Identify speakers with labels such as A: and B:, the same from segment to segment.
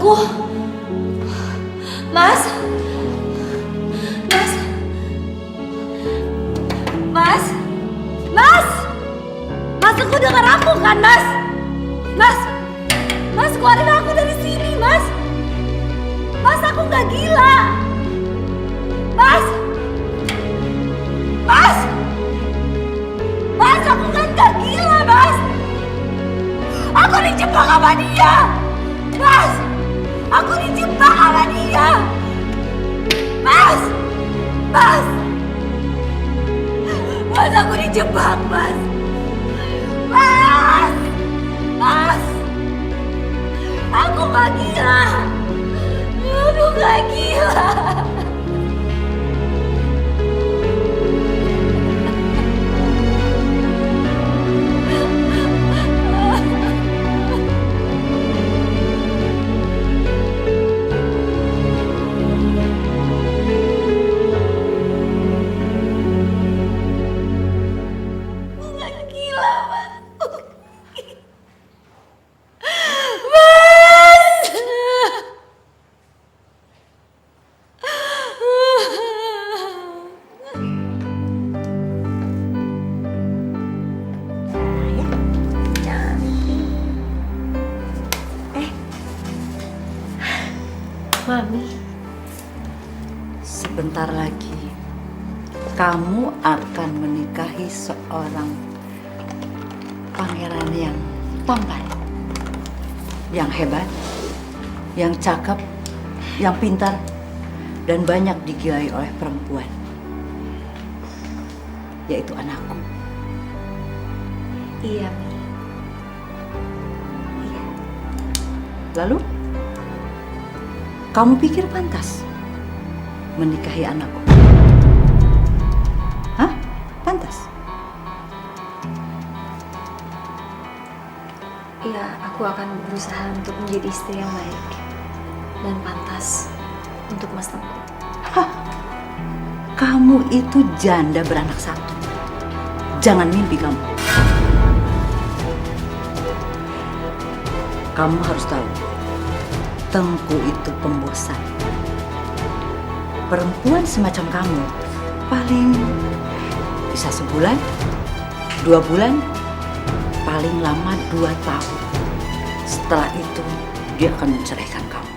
A: aku. Mas. Mas. Mas. Mas. Mas, aku dengar aku kan, Mas? Mas. Mas, keluarin aku dari sini, Mas. Mas, aku nggak gila. Mas. Mas. Mas, aku kan nggak gila, Mas. Aku dijebak sama dia. Mas. Aku dijebak sama dia. Mas. Mas. Mas, aku dijebak, Mas. Mas. Mas. Aku gak gila. Aku gak gila.
B: Mami, sebentar lagi kamu akan menikahi seorang pangeran yang tampan, yang hebat, yang cakep, yang pintar, dan banyak digilai oleh perempuan, yaitu anakku.
A: Iya, Mi. Iya.
B: Lalu, kamu pikir pantas menikahi anakku? Hah? Pantas?
A: Iya, aku akan berusaha untuk menjadi istri yang baik dan pantas untuk Mas Tengku.
B: Hah? Kamu itu janda beranak satu. Jangan mimpi kamu. Kamu harus tahu, Tengku itu pembosan. Perempuan semacam kamu paling bisa sebulan, 2 bulan, paling lama 2 tahun. Setelah itu dia akan menceraikan kamu.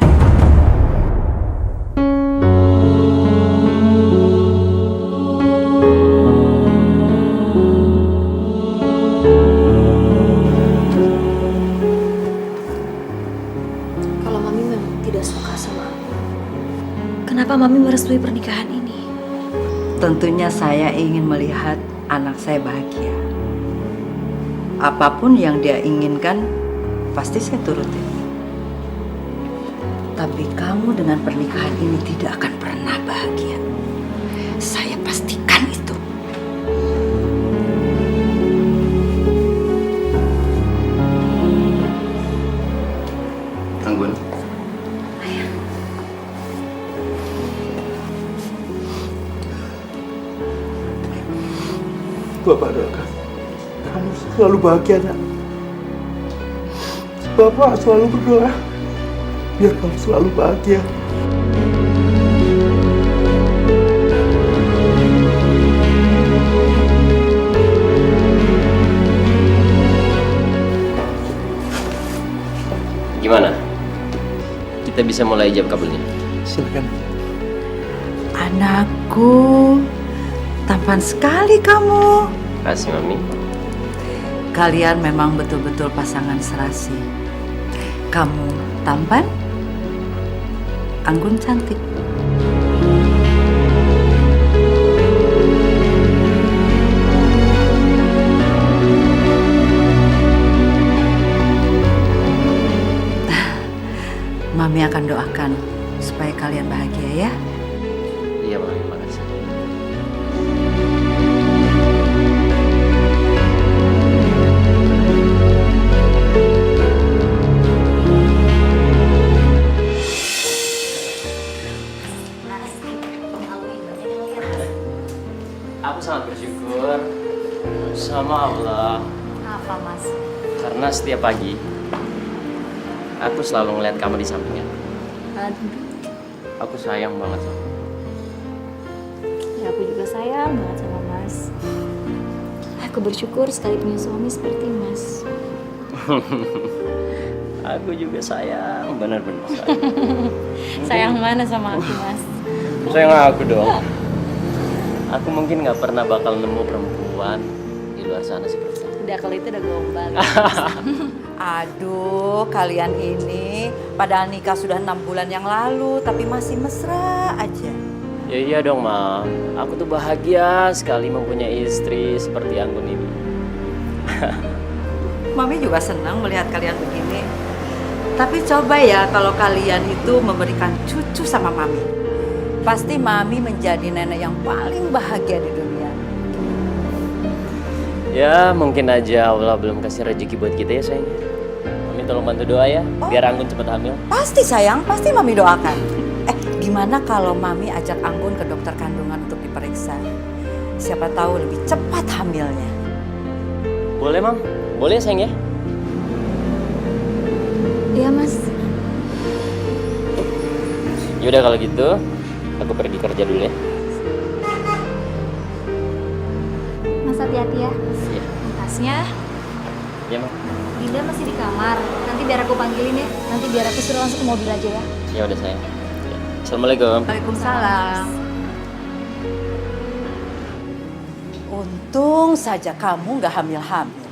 A: Kalau Mami memang tidak suka sama aku, kenapa Mami merestui pernikahan ini?
B: Tentunya saya ingin melihat anak saya bahagia. Apapun yang dia inginkan, pasti saya turutin. Tapi kamu dengan pernikahan ini tidak akan pernah bahagia. Saya pastikan itu.
C: Anggun.
D: Bapak doakan kamu selalu bahagia, nak. Bapak selalu berdoa biar kamu selalu bahagia.
C: Gimana? Kita bisa mulai ijab kabulnya.
D: Silakan.
B: Anakku, tampan sekali kamu.
C: Kasih Mami.
B: Kalian memang betul-betul pasangan serasi. Kamu tampan, Anggun cantik. Mami akan doakan supaya kalian bahagia ya.
C: Iya Mami, makasih. Aku sangat bersyukur sama Allah
A: Apa, Mas?
C: karena setiap pagi Aku selalu ngeliat kamu di sampingnya.
A: Aduh,
C: Aku sayang banget sama kamu.
A: ya aku juga sayang banget sama Mas. Aku bersyukur sekali punya suami seperti Mas.
C: Aku juga sayang, benar-benar sayang.
A: Sayang mana sama aku, Mas?
C: Sayang aku dong. Aku mungkin nggak pernah bakal nemu perempuan di luar sana seperti itu.
A: Udah kalau itu udah gombal.
B: Aduh, kalian ini padahal nikah sudah 6 bulan yang lalu, tapi masih mesra aja.
C: Ya iya dong, Mam. Aku tuh bahagia sekali mempunyai istri seperti Anggun ini.
B: Mami juga senang melihat kalian begini. Tapi coba ya kalau kalian itu memberikan cucu sama Mami. Pasti Mami menjadi nenek yang paling bahagia di dunia.
C: Ya, mungkin aja Allah belum kasih rezeki buat kita ya, sayang. Mami tolong bantu doa ya, biar Anggun cepat hamil.
B: Pasti sayang, pasti Mami doakan. Gimana kalau Mami ajak Anggun ke dokter kandungan untuk diperiksa? Siapa tahu lebih cepat hamilnya.
C: Boleh, Mam? Boleh, sayang ya?
A: Iya, Mas.
C: Yaudah kalau gitu, aku pergi kerja dulu ya.
A: Mas hati-hati ya.
C: Iya.
A: Tasnya,
C: Iya, Mam.
A: Dinda masih di kamar. Nanti biar aku panggilin ya. Nanti biar aku suruh langsung ke mobil aja ya.
C: Ya udah, sayang. Ya. Assalamualaikum.
B: Waalaikumsalam. Untung saja kamu nggak hamil-hamil.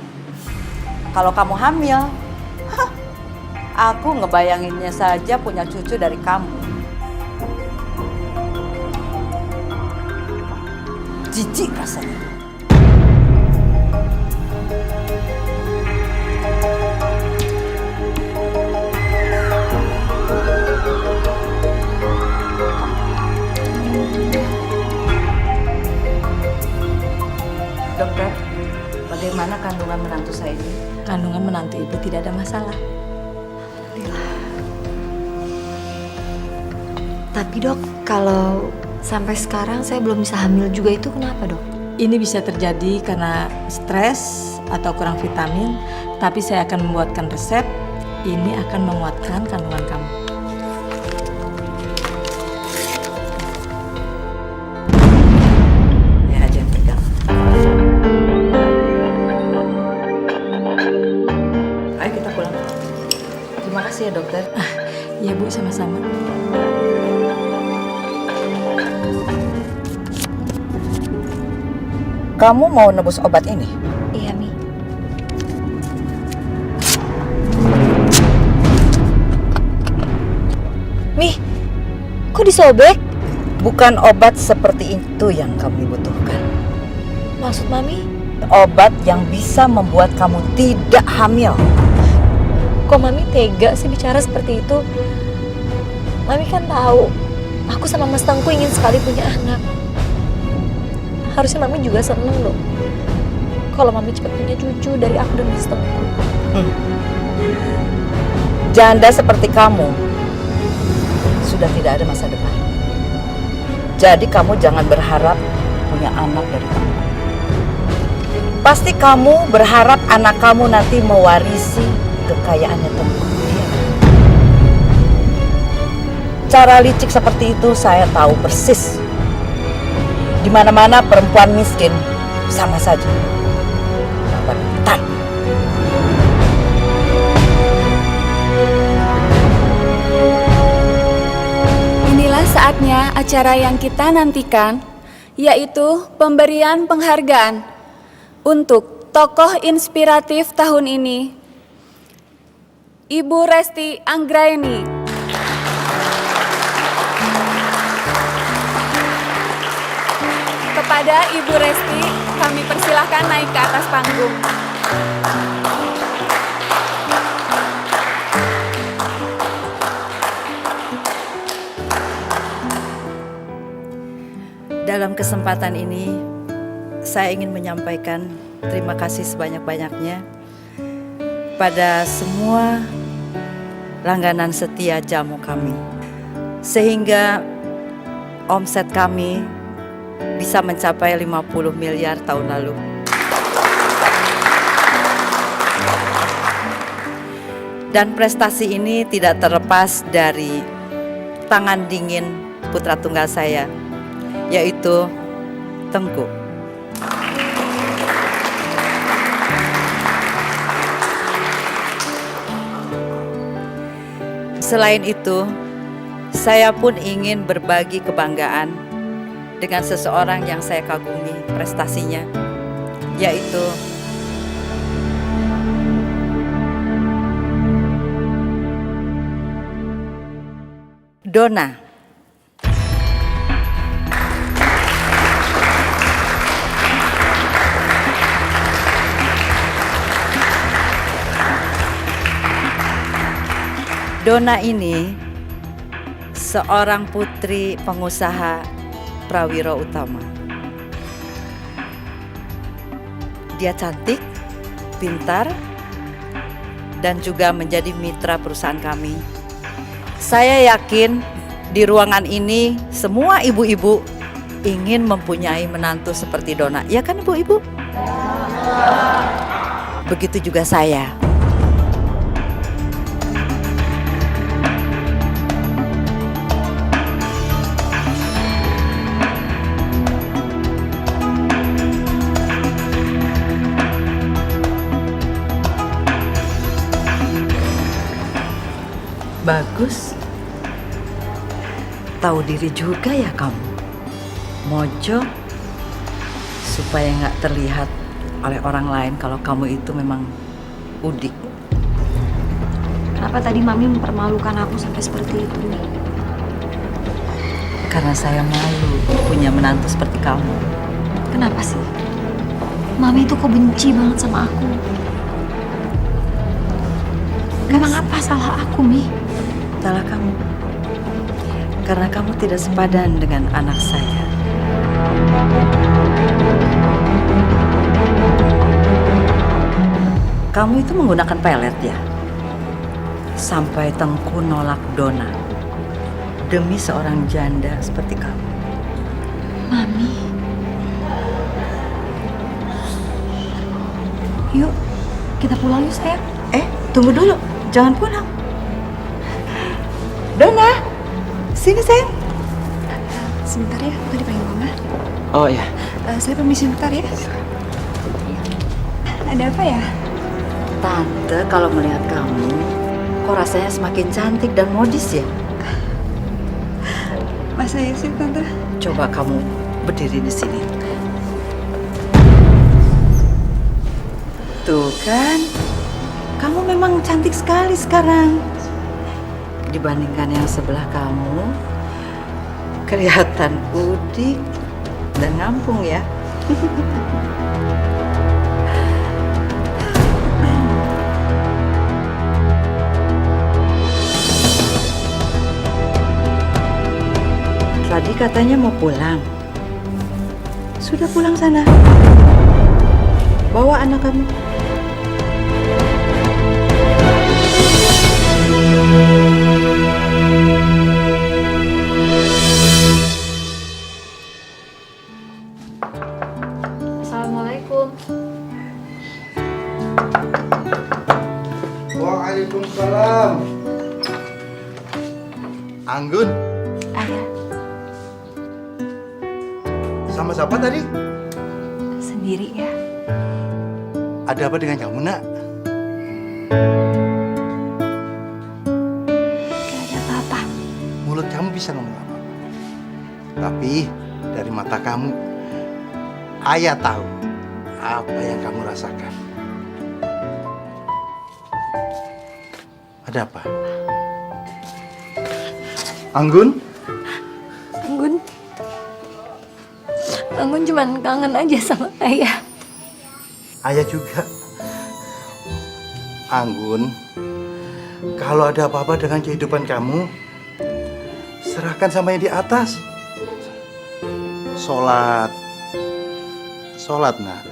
B: Kalau kamu hamil, aku ngebayanginnya saja punya cucu dari kamu. Jijik rasanya. Dokter, bagaimana kandungan menantu saya ini?
A: Kandungan menantu ibu tidak ada masalah.
E: Tapi dok, kalau sampai sekarang saya belum bisa hamil juga itu kenapa dok?
F: Ini bisa terjadi karena stres atau kurang vitamin, tapi saya akan membuatkan resep. Ini akan menguatkan kandungan kamu.
B: Ya aja yang pegang. Ayo kita pulang. Terima kasih ya dokter.
F: Ya Bu, sama-sama.
B: Kamu mau nebus obat ini?
E: Iya Mi. Mi, kok disobek?
B: Bukan obat seperti itu yang kami butuhkan.
E: Maksud Mami?
B: Obat yang bisa membuat kamu tidak hamil.
E: Kok Mami tega sih bicara seperti itu? Mami kan tahu, aku sama Mas Tengku ingin sekali punya anak. Harusnya Mami juga seneng loh kalau Mami cepat punya cucu dari aku dan Mas Tengku.
B: Janda seperti kamu sudah tidak ada masa depan. Jadi kamu jangan berharap punya anak dari kamu. Pasti kamu berharap anak kamu nanti mewarisi kekayaannya Tengku. Iya. Cara licik seperti itu saya tahu persis. Di mana-mana perempuan miskin sama saja. Bentar.
G: Inilah saatnya acara yang kita nantikan, yaitu pemberian penghargaan untuk tokoh inspiratif tahun ini, Ibu Resti Anggraeni. Kepada Ibu Resti, kami persilahkan naik ke atas panggung.
B: Dalam kesempatan ini, saya ingin menyampaikan terima kasih sebanyak-banyaknya pada semua langganan setia jamu kami. Sehingga omset kami bisa mencapai 50 miliar tahun lalu. Dan prestasi ini tidak terlepas dari tangan dingin putra tunggal saya, yaitu Tengku. Selain itu, saya pun ingin berbagi kebanggaan dengan seseorang yang saya kagumi prestasinya, yaitu Donna. Donna ini seorang putri pengusaha prawira utama. Dia cantik, pintar, dan juga menjadi mitra perusahaan kami. Saya yakin di ruangan ini semua ibu-ibu ingin mempunyai menantu seperti Donna. Ya kan ibu-ibu? Begitu juga saya. Bagus. Tahu diri juga ya kamu. Mojo supaya nggak terlihat oleh orang lain kalau kamu itu memang udik.
E: Kenapa tadi Mami mempermalukan aku sampai seperti itu?
B: Karena saya malu punya menantu seperti kamu.
E: Kenapa sih? Mami itu kok benci banget sama aku? Memang apa salah aku, Mi?
B: Salah kamu. Karena kamu tidak sepadan dengan anak saya. Kamu itu menggunakan pelet ya? Sampai Tengku nolak Donna demi seorang janda seperti kamu.
E: Mami. Yuk, kita pulang yuk sayang.
B: Tunggu dulu, jangan pulang. Donna, sini sayang.
E: Sebentar ya, aku tadi panggil Mama.
C: Oh iya.
E: Saya permisi sebentar ya. Ada apa ya?
B: Tante kalau melihat kamu, kok rasanya semakin cantik dan modis ya?
E: Masa ya sih, Tante?
B: Coba kamu berdiri di sini. Tuh kan, kamu memang cantik sekali sekarang. Dibandingkan yang sebelah kamu, kelihatan udik dan ngampung ya. Tadi katanya mau pulang. Sudah pulang sana. Bawa anak kamu.
E: Assalamualaikum.
D: Waalaikumsalam. Anggun,
E: Ayah,
D: sama siapa tadi?
E: sendiri ya.
D: Ada apa dengan kamu, Nak?
E: Gak ada apa-apa.
D: Mulut kamu bisa ngomong apa-apa. Tapi dari mata kamu, Ayah tahu apa yang kamu rasakan. Ada apa? Anggun?
E: Anggun cuman kangen aja sama Ayah.
D: Ayah juga. Anggun, kalau ada apa-apa dengan kehidupan kamu, serahkan sama yang di atas. Sholat, nak.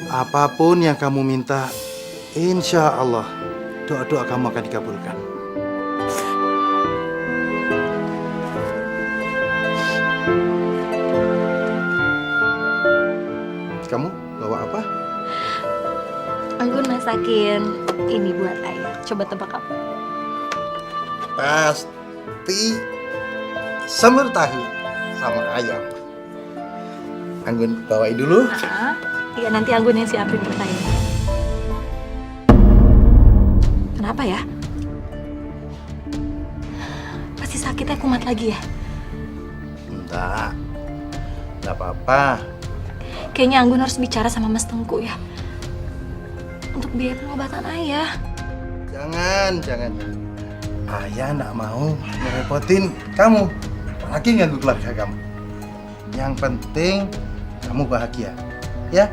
D: Apapun yang kamu minta, insya Allah doa-doa kamu akan dikabulkan. Kamu bawa apa?
E: Anggun masakin Ini buat ayah. Coba tebak apa?
D: Pasti semur tahu sama ayam. Anggun bawain dulu.
E: Iya, nanti Anggun yang siapin buat ayah. Kenapa ya? Pasti sakitnya kumat lagi ya?
D: Enggak apa-apa.
E: Kayaknya Anggun harus bicara sama Mas Tengku ya. Untuk biaya pengobatan ayah.
D: Jangan. Ayah nggak mau ngerepotin kamu, apalagi ganggu keluarga kamu. Yang penting kamu bahagia, ya?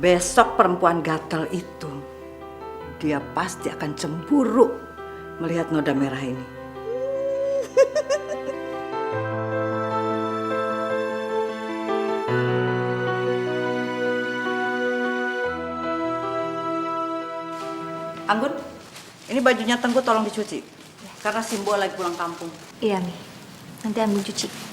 B: Besok perempuan gatel itu, dia pasti akan cemburu melihat noda merah ini. Anggun, ini bajunya Tengku tolong dicuci. Karena Simbol lagi pulang kampung.
E: Iya, Mi. Nanti Anggun cuci.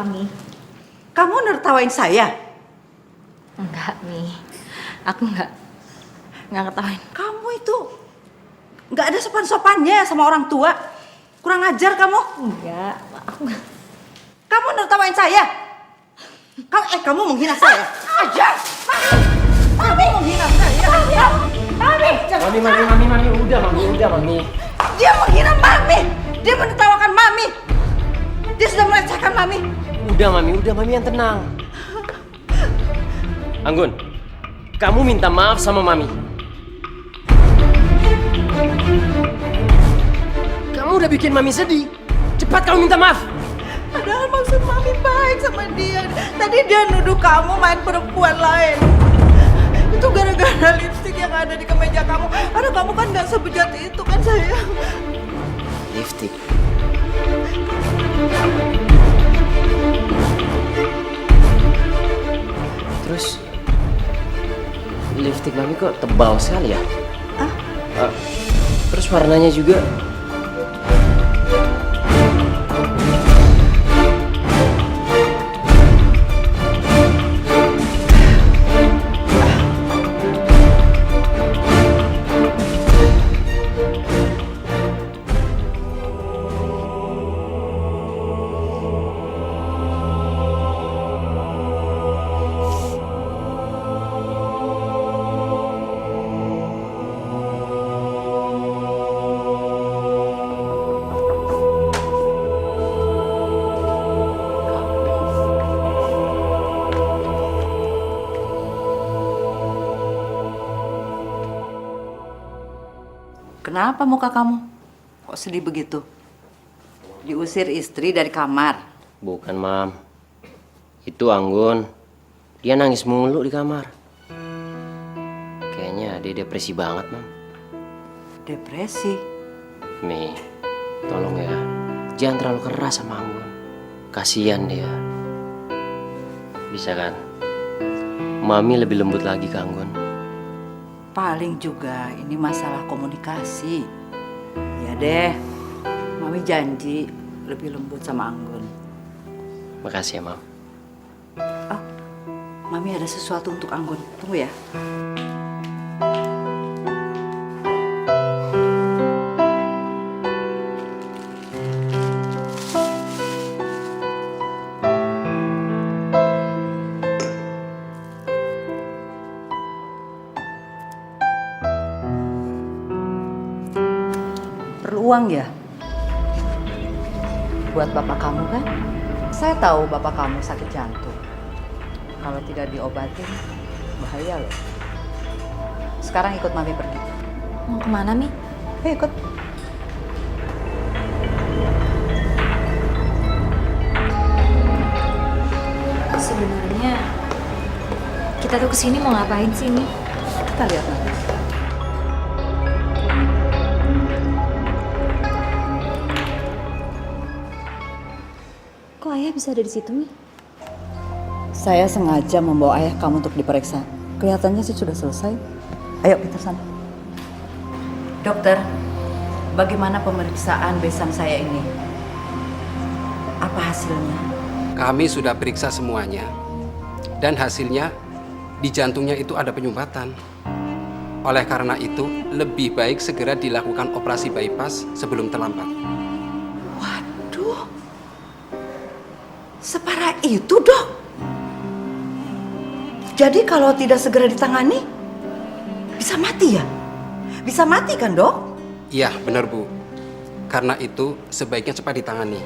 E: Mi.
B: Kamu nertawain saya?
E: Enggak, Mi. Aku enggak ngetawain.
B: Kamu itu nggak ada sopan-sopannya sama orang tua. Kurang ajar kamu.
E: Enggak, aku enggak.
B: Kamu nertawain saya? Kamu menghina saya? Ajar! Mami menghina saya.
C: Mami, udah, Mami.
B: Dia menghina Mami. Dia menertawakan Mami. Dia sudah melecehkan Mami.
C: Udah Mami yang tenang. Anggun, kamu minta maaf sama Mami. Kamu udah bikin Mami sedih. Cepat kamu minta maaf.
A: Padahal maksud Mami baik sama dia. Tadi dia nuduh kamu main perempuan lain. Itu gara-gara lipstik yang ada di kemeja kamu. Karena kamu kan gak sebejat itu kan sayang.
C: Lipstik. Terus lipstik Mami kok tebal sekali ya? Terus warnanya juga.
B: Kenapa muka kamu? Kok sedih begitu? Diusir istri dari kamar.
C: Bukan, Mam. Itu Anggun. Dia nangis mulu di kamar. Kayaknya dia depresi banget, Mam.
B: Depresi?
C: Mi, tolong ya. Jangan terlalu keras sama Anggun. Kasian dia. Bisa kan? Mami lebih lembut lagi ke Anggun.
B: Paling juga ini masalah komunikasi. Ya deh, Mami janji lebih lembut sama Anggun.
C: Makasih ya, Mam.
B: Oh, Mami ada sesuatu untuk Anggun. Tunggu ya. Uang ya? Buat bapak kamu kan? Saya tahu bapak kamu sakit jantung. Kalau tidak diobatin, bahaya loh. Sekarang ikut Mami pergi.
E: Mau kemana, Mi?
B: Ikut.
E: Sebenarnya kita Kita tuh kesini mau ngapain sih ini?
B: Kita lihat nanti.
E: Kok ayah bisa ada di situ, Mi?
B: Saya sengaja membawa ayah kamu untuk diperiksa. Kelihatannya sih sudah selesai. Ayo kita sana. Dokter, bagaimana pemeriksaan besan saya ini? Apa hasilnya?
H: Kami sudah periksa semuanya. Dan hasilnya di jantungnya itu ada penyumbatan. Oleh karena itu, lebih baik segera dilakukan operasi bypass sebelum terlambat.
B: Waduh, separah itu, Dok. Jadi kalau tidak segera ditangani, bisa mati ya? Bisa mati kan, Dok?
H: Iya, benar Bu. Karena itu sebaiknya cepat ditangani.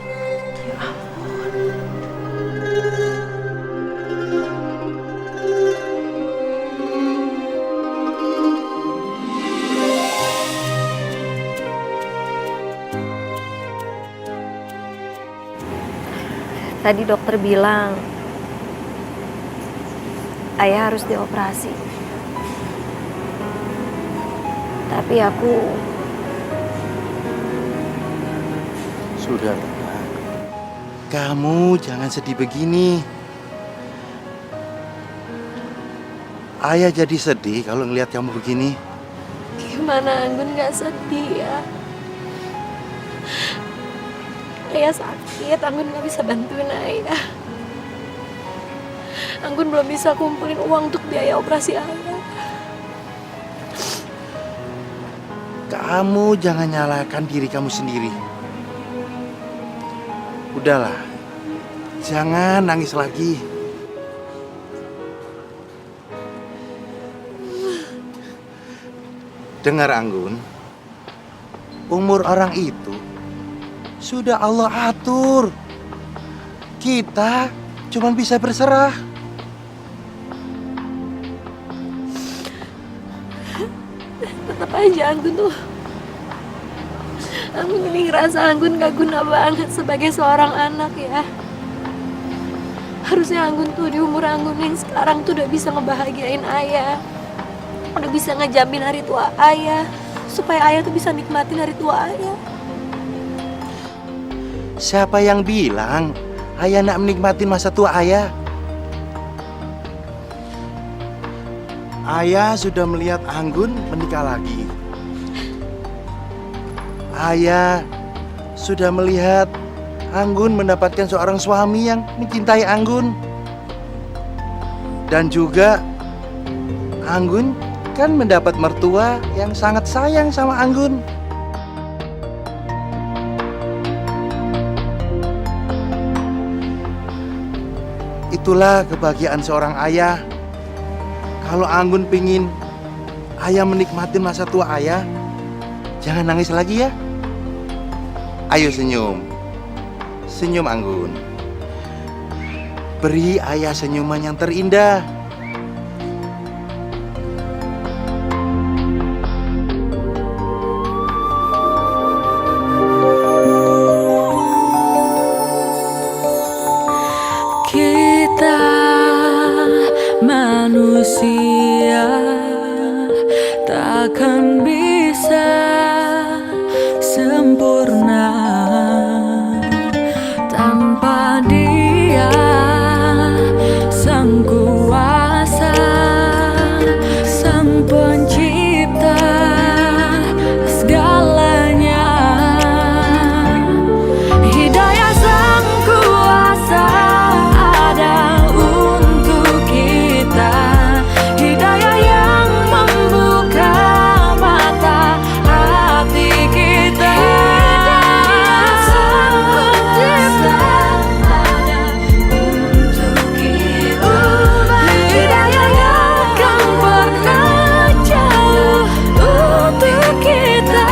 E: Tadi dokter bilang ayah harus dioperasi. Tapi aku
D: Sudah, Nak. Kamu jangan sedih begini. Ayah jadi sedih kalau ngelihat kamu begini.
E: gimana Anggun gak sedih ya? Ayah sakit, Anggun gak bisa bantuin ayah. Anggun belum bisa kumpulin uang untuk biaya operasi ayah.
D: Kamu jangan nyalahkan diri kamu sendiri. Udahlah, jangan nangis lagi. Dengar Anggun, umur orang itu sudah Allah atur. Kita cuma bisa berserah.
E: Tetap aja Anggun tuh, Anggun ini ngerasa Anggun gak guna banget sebagai seorang anak ya. Harusnya Anggun tuh di umur Anggun yang sekarang tuh udah bisa ngebahagiain ayah, udah bisa ngejamin hari tua ayah, supaya ayah tuh bisa nikmatin hari tua ayah.
D: Siapa yang bilang ayah nak menikmati masa tua ayah? Ayah sudah melihat Anggun menikah lagi. Ayah sudah melihat Anggun mendapatkan seorang suami yang mencintai Anggun. Dan juga Anggun kan mendapat mertua yang sangat sayang sama Anggun. Itulah kebahagiaan seorang ayah. Kalau Anggun pingin ayah menikmati masa tua ayah, jangan nangis lagi ya. Ayo senyum. Senyum Anggun. Beri ayah senyuman yang terindah.
G: Kita manusia takkan bisa sempurna tanpa Dia Sang Kuasa, Sang Pencipta segalanya. Hidayah Sang Kuasa ada untuk kita, hidayah yang membuka mata hati kita. Sang Pencipta ada untuk kita, hidayah yang akan pernah jauh untuk kita.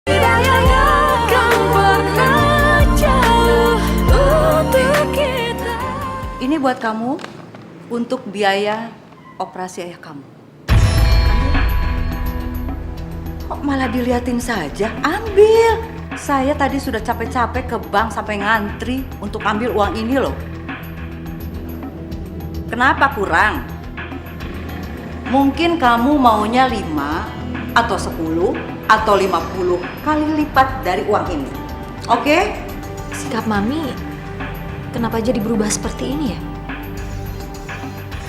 G: Hidayah yang akan pernah jauh untuk kita.
B: Ini buat kamu untuk biaya operasi ayah kamu. Kok malah diliatin saja? Ambil. Saya tadi sudah capek-capek ke bank sampai ngantri untuk ambil uang ini loh. Kenapa kurang? Mungkin kamu maunya 5 atau 10 atau 50 kali lipat dari uang ini. Oke?
E: Sikap Mami kenapa jadi berubah seperti ini ya?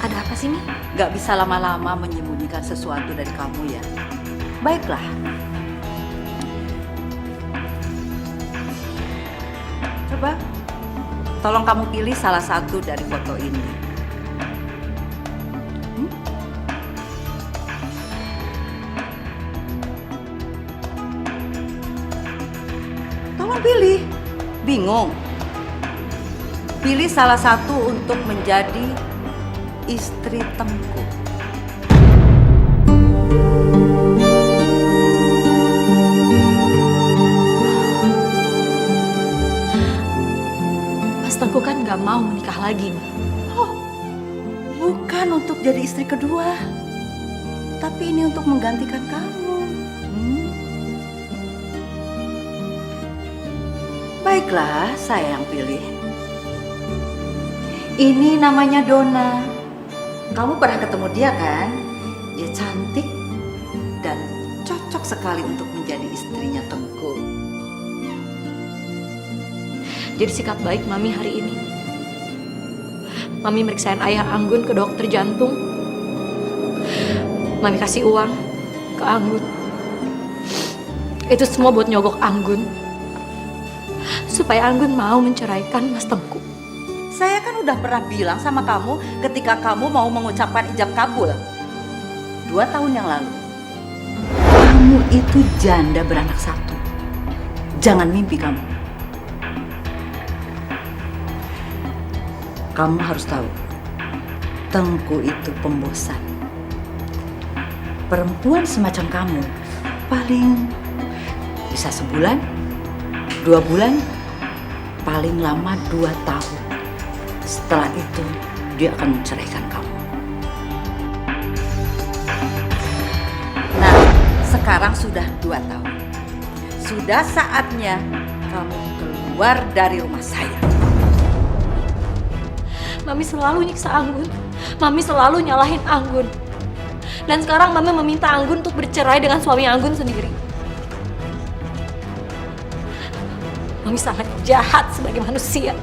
E: Ada apa sih, Mi?
B: Gak bisa lama-lama menyembunyikan sesuatu dari kamu ya. Baiklah. Coba, tolong kamu pilih salah satu dari foto ini. Tolong pilih. Bingung? Pilih salah satu untuk menjadi istri Tengku.
E: Mas Tengku kan gak mau menikah lagi, Mi.
B: Oh, bukan untuk jadi istri kedua, tapi ini untuk menggantikan kamu. Baiklah, saya yang pilih. Ini namanya Donna. Kamu pernah ketemu dia kan? Dia cantik dan cocok sekali untuk menjadi istrinya Tengku.
E: Jadi sikap baik Mami hari ini. Mami meriksain ayah Anggun ke dokter jantung. Mami kasih uang ke Anggun. Itu semua buat nyogok Anggun. Supaya Anggun mau menceraikan Mas Tengku.
B: Saya kan udah pernah bilang sama kamu ketika kamu mau mengucapkan ijab kabul 2 tahun yang lalu. Kamu itu janda beranak satu. Jangan mimpi kamu. Kamu harus tahu, Tengku itu pembosan. Perempuan semacam kamu paling bisa sebulan, 2 bulan, paling lama 2 tahun. Setelah itu, dia akan menceraikan kamu. Nah, sekarang sudah 2 tahun. Sudah saatnya kamu keluar dari rumah saya.
E: Mami selalu nyiksa Anggun. Mami selalu nyalahin Anggun. Dan sekarang Mami meminta Anggun untuk bercerai dengan suami Anggun sendiri. Mami sangat jahat sebagai manusia.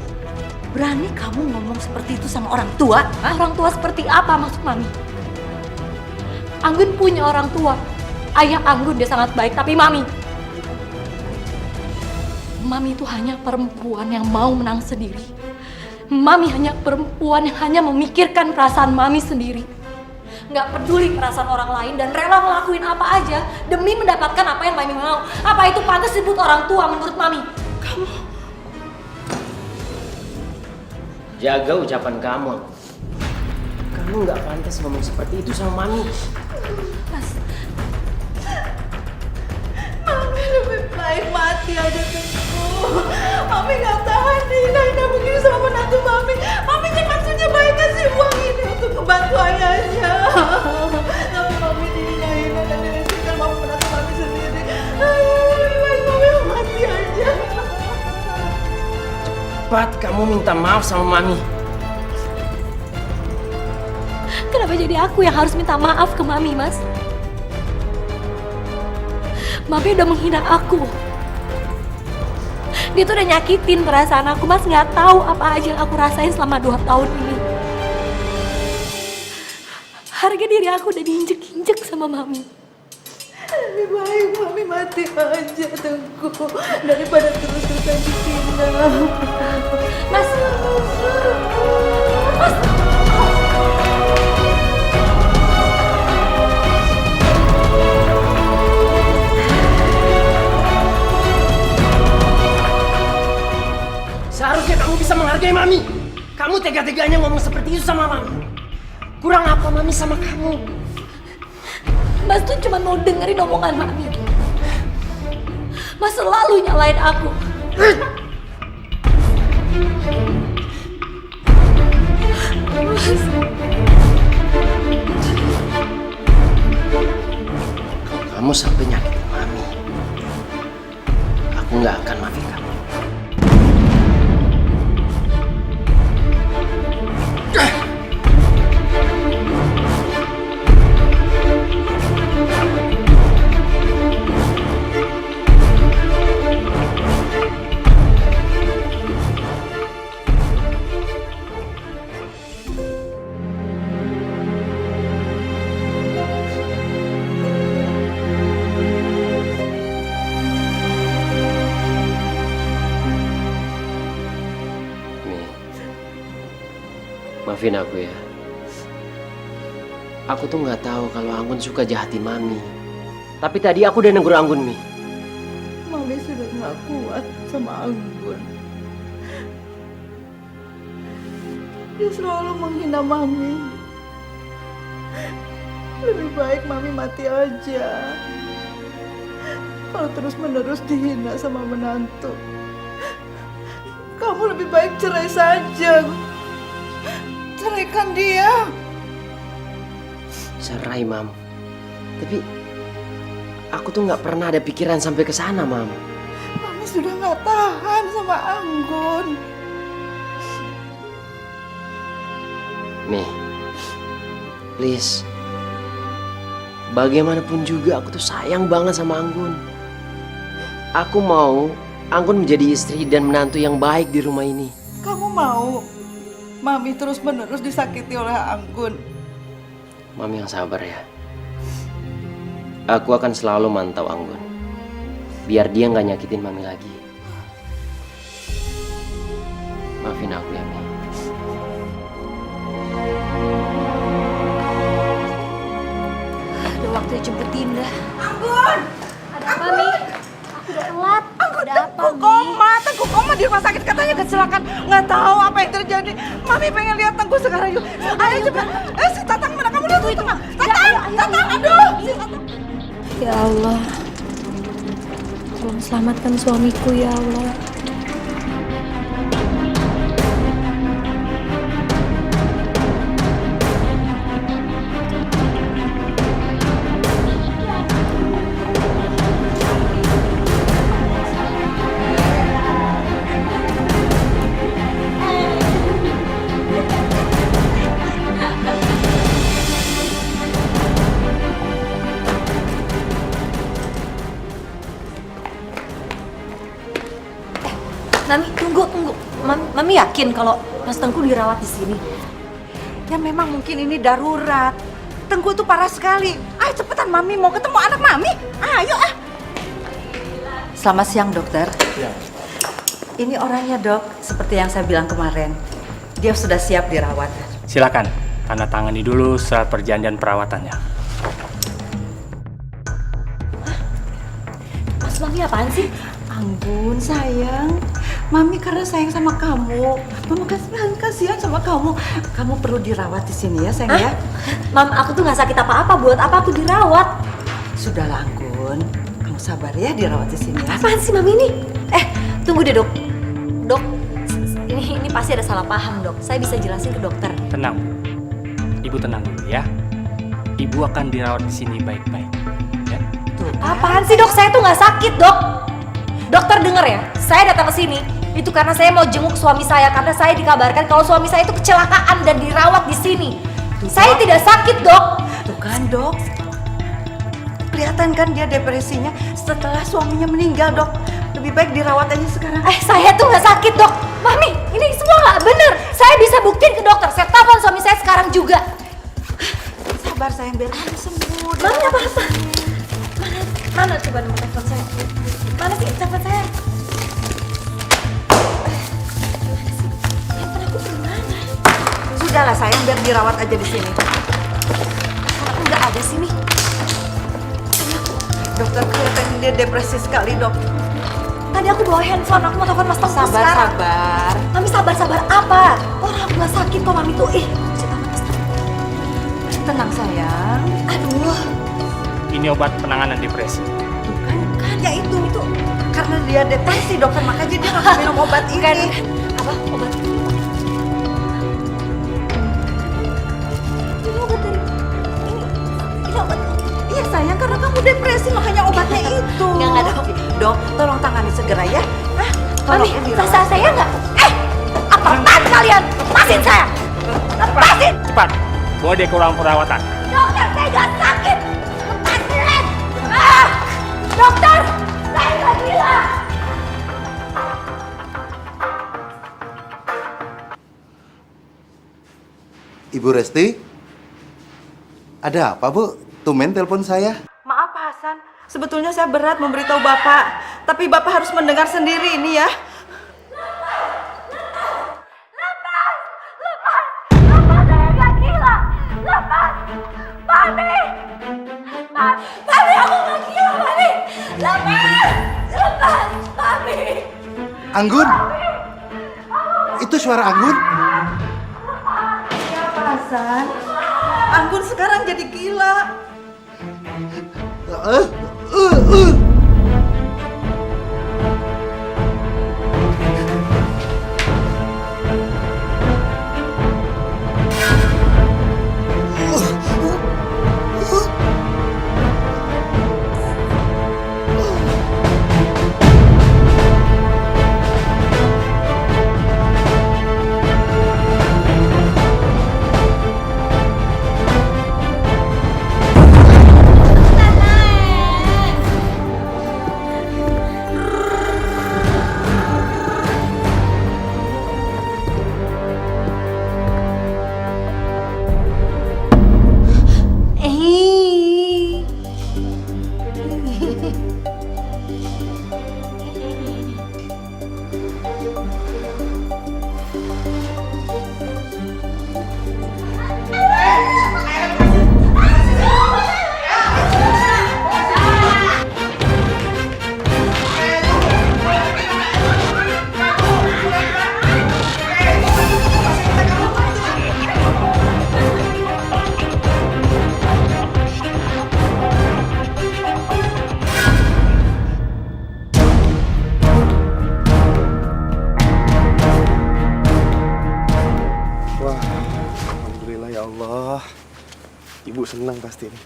B: Berani kamu ngomong seperti itu sama orang tua?
E: Hah? Orang tua seperti apa maksud Mami? Anggun punya orang tua. Ayah Anggun dia sangat baik, tapi Mami itu hanya perempuan yang mau menang sendiri. Mami hanya perempuan yang hanya memikirkan perasaan Mami sendiri. Nggak peduli perasaan orang lain dan rela ngelakuin apa aja demi mendapatkan apa yang Mami mau. Apa itu pantas disebut orang tua menurut Mami?
C: Jaga ucapan kamu. Kamu nggak pantas ngomong seperti itu sama Mami.
E: Mas,
A: Mami lebih baik mati aja Tengku. Mami gak tahan dihina-hina begini sama menantu Mami. Mami kan maksudnya baik kasih uang ini untuk membantu ayahnya. Tapi Mami dihina-hina dan dilecehkan sama menantu Mami sendiri. Lebih baik Mami mati aja.
C: Cepat kamu minta maaf sama Mami.
E: kenapa jadi aku yang harus minta maaf ke Mami, Mas? Mami udah menghina aku. Dia tuh udah nyakitin perasaan aku. Mas nggak tahu apa aja yang aku rasain selama 2 tahun ini. Harga diri aku udah diinjek-injek sama Mami.
A: Lebih baik Mami mati aja, Tengku, daripada terus-terusan dihina.
E: Mas! Mas!
C: Seharusnya kamu bisa menghargai Mami. Kamu tega-teganya ngomong seperti itu sama Mami. Kurang apa Mami sama kamu?
E: Mas tuh cuma mau dengerin omongan Mami. Mas selalu nyalain aku. Mas.
C: Kamu sampai nyakitin Mami. Aku nggak akan maafin kamu. Maafin aku ya. Aku tuh nggak tahu kalau Anggun suka jahatin Mami. Tapi tadi aku udah negur Anggun, Mi.
B: Mami sudah nggak kuat sama Anggun. Dia selalu menghina Mami. Lebih baik Mami mati aja. Kalau terus-menerus dihina sama menantu, kamu lebih baik cerai saja. Ceraikan dia.
C: Cerai, Mam. Tapi aku tuh nggak pernah ada pikiran sampai ke sana, Mam.
B: Mami sudah nggak tahan sama Anggun.
C: Mi, please. Bagaimanapun juga aku tuh sayang banget sama Anggun. Aku mau Anggun menjadi istri dan menantu yang baik di rumah ini.
B: Kamu mau Mami terus-menerus disakiti oleh Anggun?
C: Mami yang sabar ya. Aku akan selalu mantau Anggun. Biar dia nggak nyakitin Mami lagi. Maafin aku ya, Mi.
E: Udah waktunya jemput Dinda.
B: Anggun!
E: Ada apa, Mi? Aku udah telat.
B: Anggun,
E: Ada apa,
B: Tengku koma di rumah sakit, katanya kecelakaan. Nggak tahu apa yang terjadi. Mami pengen lihat Tengku sekarang yuk. Ayo cepat. Si Tatang mana? Kamu lihat itu. Tatang, aduh.
E: Ya Allah, tolong selamatkan suamiku ya Allah.
A: Mami, tunggu. Mami yakin kalau Mas Tengku dirawat di sini?
B: Ya memang mungkin ini darurat. Tengku itu parah sekali. Ayo cepetan, Mami mau ketemu anak Mami. Ayo ah.
I: Selamat siang, dokter.
D: Ya.
I: Ini orangnya, dok. Seperti yang saya bilang kemarin. Dia sudah siap dirawat.
J: Silakan, tanda tangani dulu surat perjanjian perawatannya.
A: Mas, Mami apaan sih?
I: Anggun, sayang. Mami karena sayang sama kamu. Mama kasihan sama kamu. Kamu perlu dirawat di sini ya, sayang ya.
A: Mam, aku tuh nggak sakit apa-apa. Buat apa aku dirawat?
I: Sudahlah, Anggun. Kamu sabar ya dirawat di sini ya.
A: Apaan sih Mami ini? Tunggu deh, Dok. Dok, ini pasti ada salah paham, Dok. Saya bisa jelasin ke dokter.
J: Tenang, Ibu tenang dulu ya. Ibu akan dirawat di sini baik-baik. Ya.
I: Tuh.
A: Apaan sih, Dok? Saya tuh nggak sakit, Dok. Dokter denger ya, saya datang ke sini itu karena saya mau jenguk suami saya karena saya dikabarkan kalau suami saya itu kecelakaan dan dirawat di sini. Saya tidak sakit, Dok.
I: Tuh kan, dok. Kelihatan kan dia depresinya setelah suaminya meninggal, dok. Lebih baik dirawat aja sekarang.
A: Saya tuh nggak sakit, Dok. Mami, ini semua nggak bener. Saya bisa buktiin ke dokter. Saya telepon suami saya sekarang juga.
I: Sabar, sayang, biar kamu sembuh.
A: Mami apa-apa? Mana coba nomor telepon saya? Mana sih telepon saya? Handphone aku gimana?
I: Sudahlah, sayang, biar dirawat aja di sini.
A: Aku nggak ada sini.
I: Dokter kelihatan dia depresi sekali, dok.
A: Tadi aku bawa handphone, aku mau telepon Mas Tengku
I: Sabar,
A: sekarang.
I: sabar.
A: Mami sabar apa? Orang aku nggak sakit kok, Mami tuh. Saya telepon Mas Tengku.
I: Tenang, sayang.
A: Aduh.
J: Ini obat penanganan depresi.
I: Kan ya itu karena dia depresi, dokter, makanya dia nggak minum obat ini.
A: Apa? Obat? Ini obat dari... Ini obat?
I: Iya, sayang, karena kamu depresi makanya obatnya itu.
B: Enggak, Dok.
I: Dok, tolong tangani segera ya.
A: Mami, rasa saya nggak? Apaan kalian? Lepasin saya! Lepasin!
J: Cepat, bawa dia ke ruang perawatan.
A: Dokter, saya nggak sakit! Lepasin! Dokter, saya nggak gila!
D: Ibu Resti? Ada apa, Bu? Tumben telepon saya.
I: Maaf Pak Hasan, sebetulnya saya berat memberitahu Bapak, tapi Bapak harus mendengar sendiri ini ya.
A: Lepas, saya nggak gila! Lepas! Mami! Mami, aku nggak gila, Mami! Lepas, Mami!
D: Anggun? Itu suara Anggun?
I: Ya Pak Hasan, Anggun sekarang jadi gila.
K: Wah, alhamdulillah ya Allah. Ibu senang pasti nih.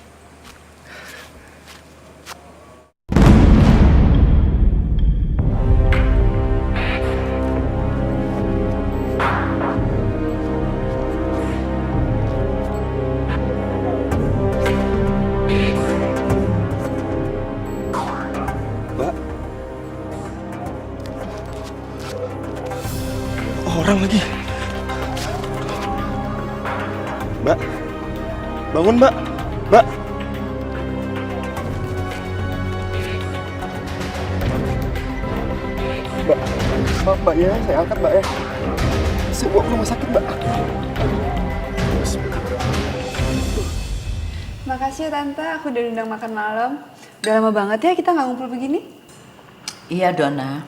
K: Mbak. Orang lagi. Mbak, bangun Mbak, Mbak. Mbak ya, saya angkat Mbak ya. Saya bawa ke rumah sakit Mbak.
G: Makasih ya Tante, aku udah undang makan malam. Udah lama banget ya kita nggak ngumpul begini.
B: Iya, Dona.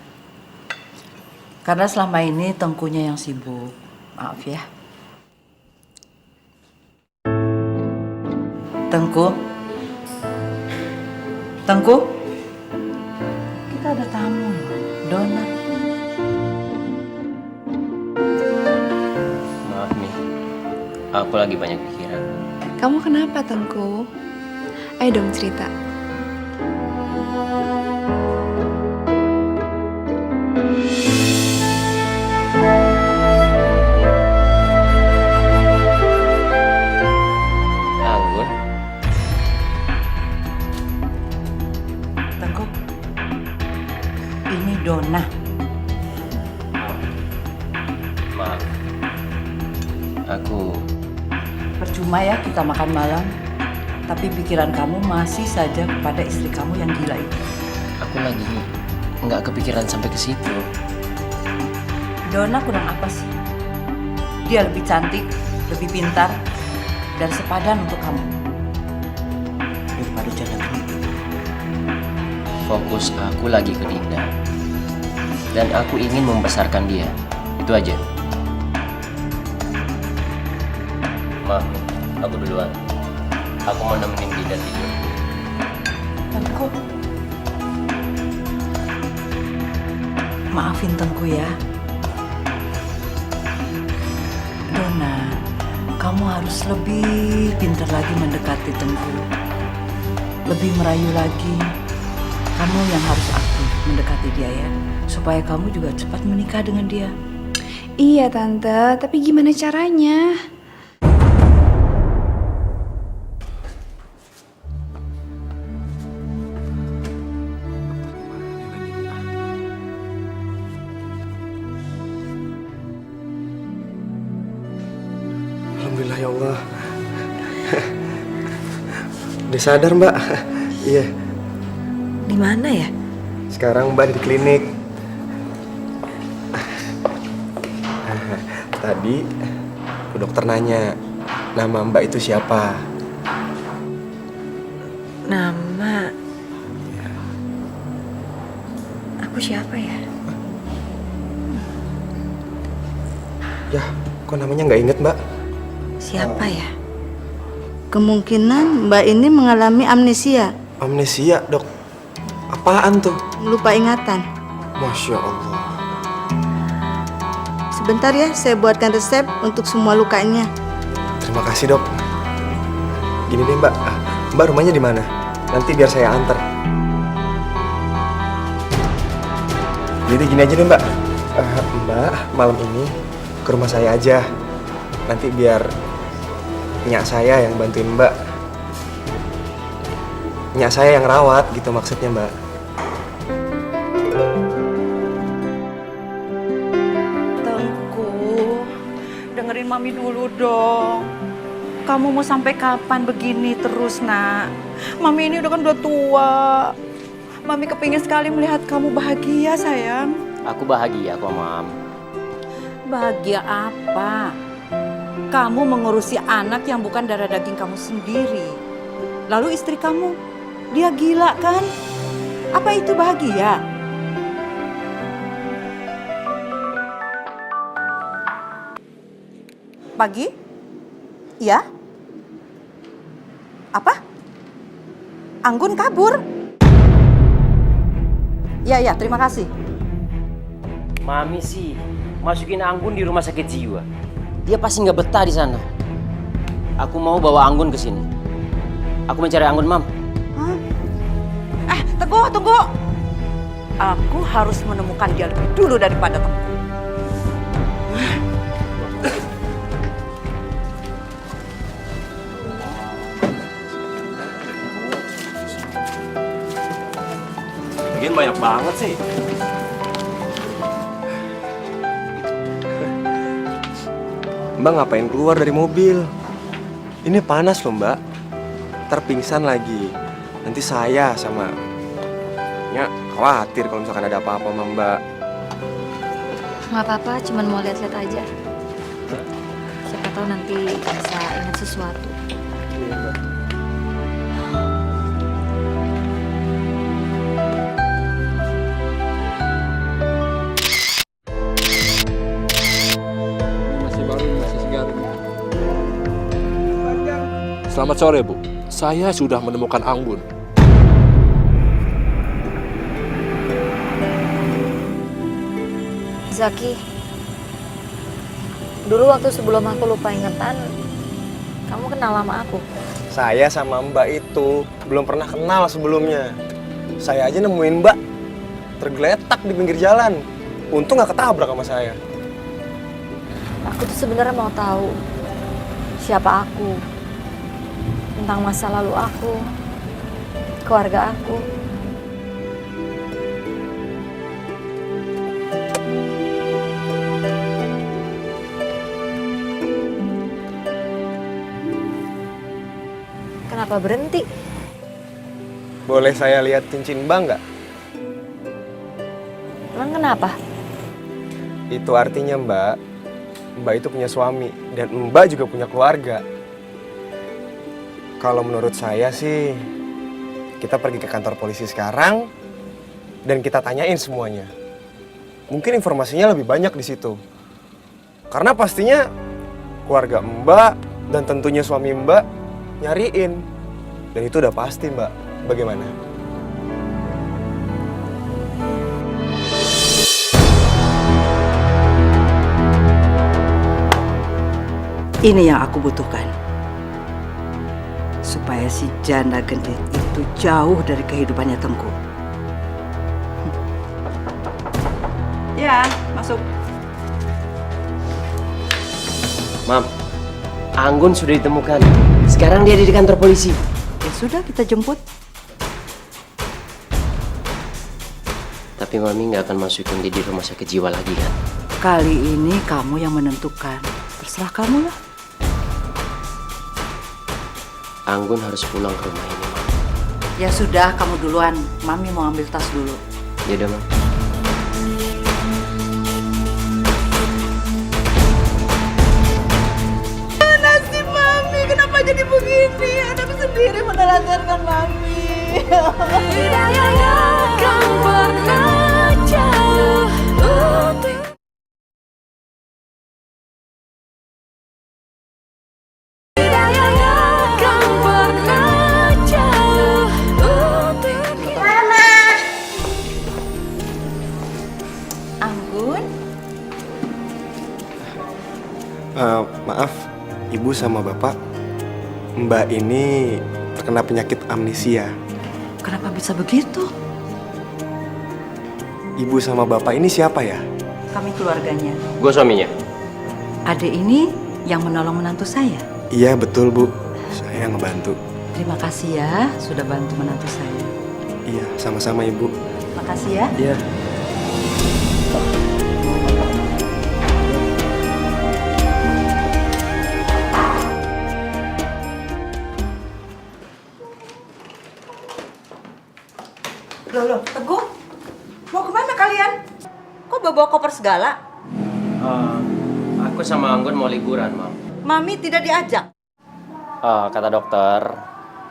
B: Karena selama ini Tengkunya yang sibuk. Maaf ya. Tengku? Tengku? Kita ada tamu, Dona.
C: Maaf nih, aku lagi banyak pikiran.
G: Kamu kenapa Tengku? Ayo dong cerita.
C: Anggun,
B: Tengku? Ini Dona.
C: maaf. Aku
B: Percuma ya kita makan malam, tapi pikiran kamu masih saja kepada istri kamu yang gila itu.
C: lagi nggak kepikiran sampai ke situ.
B: Dona kurang apa sih? Dia lebih cantik, lebih pintar, dan sepadan untuk kamu daripada janda itu.
C: Fokus aku lagi ke Dinda. Dan aku ingin membesarkan dia. Itu aja. Ma, aku duluan. Aku mau nemenin Dinda tidur.
B: Tengku. Maafin Tengku ya. Dona, kamu harus lebih pintar lagi mendekati Tengku. lebih merayu lagi, kamu yang harus aktif mendekati dia ya, supaya kamu juga cepat menikah dengan dia.
G: Iya Tante, tapi gimana caranya?
K: Alhamdulillah ya Allah. Udah sadar Mbak? Iya.
E: Di mana ya?
K: Sekarang Mbak di klinik. Tadi bu dokter nanya, nama Mbak itu siapa?
E: Nama... Aku siapa ya?
K: Ya, kok namanya nggak inget Mbak?
E: Siapa ya?
I: Kemungkinan Mbak ini mengalami amnesia,
K: Amnesia dok? Apaan tuh?
I: lupa ingatan.
K: Masya Allah.
I: Sebentar ya, saya buatkan resep untuk semua lukanya.
K: Terima kasih dok. Gini deh Mbak, Mbak rumahnya di mana? Nanti biar saya antar. Jadi gini aja deh Mbak, Mbak malam ini ke rumah saya aja. Nanti biar nyak saya yang bantuin Mbak. Nyak saya yang rawat gitu maksudnya Mbak.
I: Tengku, dengerin Mami dulu dong. Kamu mau sampai kapan begini terus, nak? Mami ini udah tua. Mami kepingin sekali melihat kamu bahagia, sayang.
C: Aku bahagia kok, Mam.
B: Bahagia apa? Kamu mengurusi anak yang bukan darah daging kamu sendiri. Lalu istri kamu, dia gila kan? Apa itu bahagia? Pagi? Ya? Apa? Anggun kabur? Ya, terima kasih.
C: Mami sih masukin Anggun di rumah sakit jiwa. Dia pasti nggak betah di sana. Aku mau bawa Anggun ke sini. Aku mencari Anggun, Mam.
B: Tunggu. Aku harus menemukan dia lebih dulu daripada Tengku.
J: Lagian banyak banget sih.
K: Mbak ngapain keluar dari mobil? Ini panas loh Mbak. Ntar pingsan lagi. Nanti saya sama Nya khawatir kalau misalkan ada apa-apa sama Mbak.
E: Nggak apa-apa, cuman mau lihat-lihat aja. Siapa tahu nanti bisa ingat sesuatu.
K: Iya Mbak.
H: Masih baru, masih segar. Selamat sore, Bu. Saya sudah menemukan Anggun.
E: Zaki, dulu waktu sebelum aku lupa ingatan, kamu kenal sama aku.
K: Saya sama Mbak itu belum pernah kenal sebelumnya. Saya aja nemuin Mbak tergeletak di pinggir jalan. Untung nggak ketabrak sama saya.
E: Aku tuh sebenarnya mau tahu siapa aku, tentang masa lalu aku, keluarga aku. Kenapa berhenti?
K: Boleh saya lihat cincin Mbak nggak?
E: Emang kenapa?
K: Itu artinya Mbak itu punya suami dan Mbak juga punya keluarga. Kalau menurut saya sih, kita pergi ke kantor polisi sekarang dan kita tanyain semuanya. Mungkin informasinya lebih banyak di situ. Karena pastinya keluarga Mbak dan tentunya suami Mbak nyariin. Dan itu udah pasti Mbak. Bagaimana?
B: Ini yang aku butuhkan. supaya si janda gendut itu jauh dari kehidupannya Tengku.
I: Ya, masuk.
C: Mam, Anggun sudah ditemukan. Sekarang dia ada di kantor polisi.
B: Ya sudah, kita jemput.
C: Tapi Mami nggak akan masukin dia di rumah sakit jiwa lagi kan?
B: Kali ini kamu yang menentukan. Terserah kamu lah.
C: Anggun harus pulang ke rumah ini, Mam.
B: Ya sudah, kamu duluan. Mami mau ambil tas dulu.
C: Ya udah, Mam.
I: Nasib Mami, kenapa jadi begini? Anak sendiri menelantarkan Mami.
A: Tidak akan pernah jauh untuk
I: Anggun?
K: Maaf, Ibu sama Bapak. Mbak ini terkena penyakit amnesia.
B: Kenapa bisa begitu?
K: Ibu sama Bapak ini siapa ya?
B: Kami keluarganya.
C: Gue suaminya.
B: Adik ini yang menolong menantu saya.
K: Iya, betul Bu. Saya ngebantu.
B: Terima kasih ya sudah bantu menantu saya.
K: Iya, sama-sama Ibu.
B: Makasih ya.
K: Iya.
B: Loh, Teguh? Mau kemana kalian? Kok bawa koper segala?
C: Aku sama Anggun mau liburan, Mam.
B: Mami tidak diajak.
C: Kata dokter,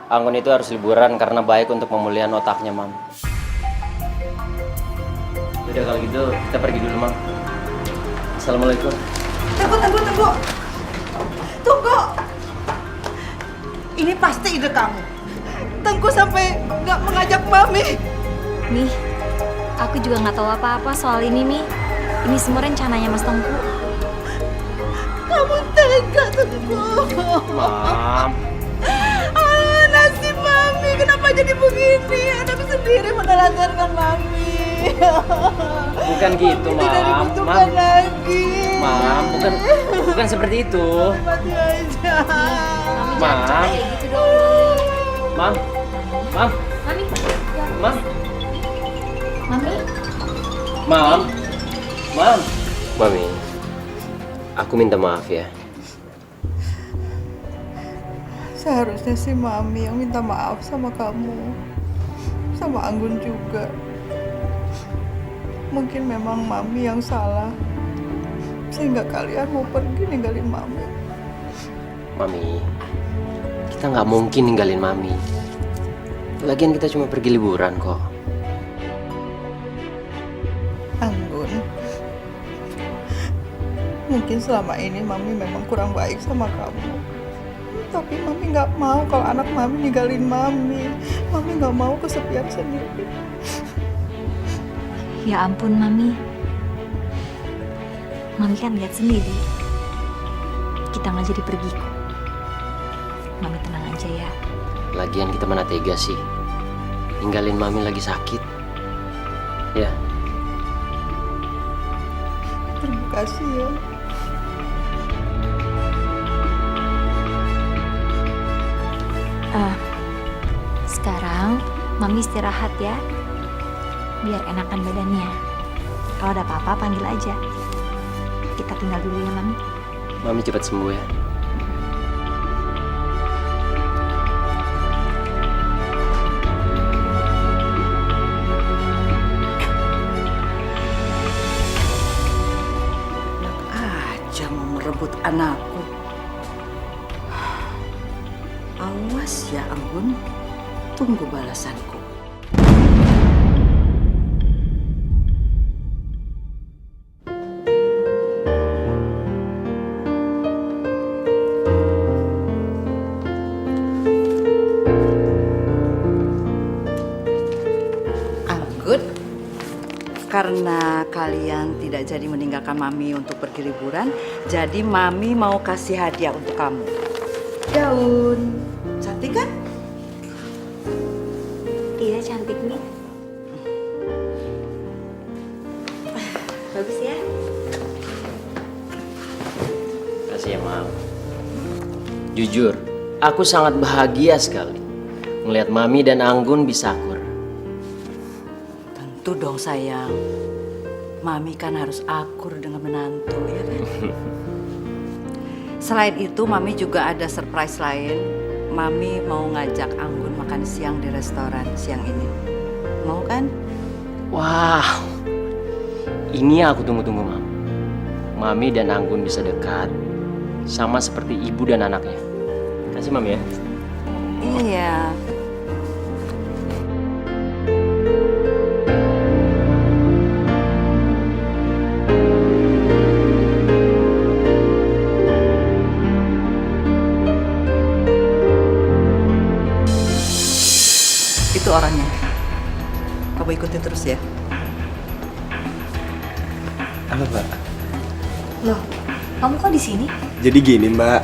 C: Anggun itu harus liburan karena baik untuk pemulihan otaknya, Mam. Udah kalau gitu, kita pergi dulu, Mam. Assalamualaikum.
I: Tunggu. Tunggu. Ini pasti ide kamu. Tengku sampai nggak mengajak Mami.
E: Mi, aku juga nggak tahu apa-apa soal ini, Mi. Ini semua rencananya Mas Tengku.
I: Kamu tega, Tengku.
C: Mam.
I: Nasib Mami, kenapa jadi begini? Anak sendiri menelantarkan Mami.
C: Bukan gitu, Mam.
I: Tidak dibutuhkan lagi.
C: Mam, bukan seperti itu.
I: Mati aja.
C: Mam.
E: Gitu dong.
C: Mam.
E: Mami.
C: Mam.
E: Mami.
C: Mam. Mami. Aku minta maaf ya.
I: Seharusnya sih Mami yang minta maaf sama kamu. Sama Anggun juga. Mungkin memang Mami yang salah. Sehingga kalian mau pergi ninggalin Mami.
C: Mami, kita nggak mungkin ninggalin Mami. Lagian kita cuma pergi liburan kok.
I: Anggun, mungkin selama ini Mami memang kurang baik sama kamu. Tapi Mami nggak mau kalau anak Mami ninggalin Mami. Mami nggak mau kesepian sendiri.
E: Ya ampun, Mami. Mami kan lihat sendiri. Kita nggak jadi pergi kok. Mami tenang aja ya.
C: Lagian kita mana tega sih ninggalin Mami lagi sakit. Ya.
I: Terima kasih ya.
E: Sekarang Mami istirahat ya. Biar enakan badannya. Kalau ada apa-apa panggil aja. Kita tinggal dulu ya, Mami.
C: Mami cepat sembuh ya.
B: Aja mau merebut anakku. Awas ya Anggun, tunggu balasanku. Anggun, karena kalian tidak jadi meninggalkan Mami untuk pergi liburan, jadi Mami mau kasih hadiah untuk kamu. Daun, satu Cantik kan?
E: Iya, cantik nih. Bagus ya.
C: Kasih ya, Mam. Jujur, aku sangat bahagia sekali melihat Mami dan Anggun bisa akur.
B: Tentu dong sayang. Mami kan harus akur dengan menantu, ya kan? Selain itu, Mami juga ada surprise lain. Mami mau ngajak Anggun makan siang di restoran siang ini. Mau kan?
C: Wow, ini yang aku tunggu-tunggu, Mam. Mami dan Anggun bisa dekat, sama seperti ibu dan anaknya. Kasih, Mami ya.
B: Iya. Itu orangnya. Kamu ikutin terus ya.
K: Halo, Mbak.
E: Loh, kamu kok di sini?
K: Jadi gini, Mbak.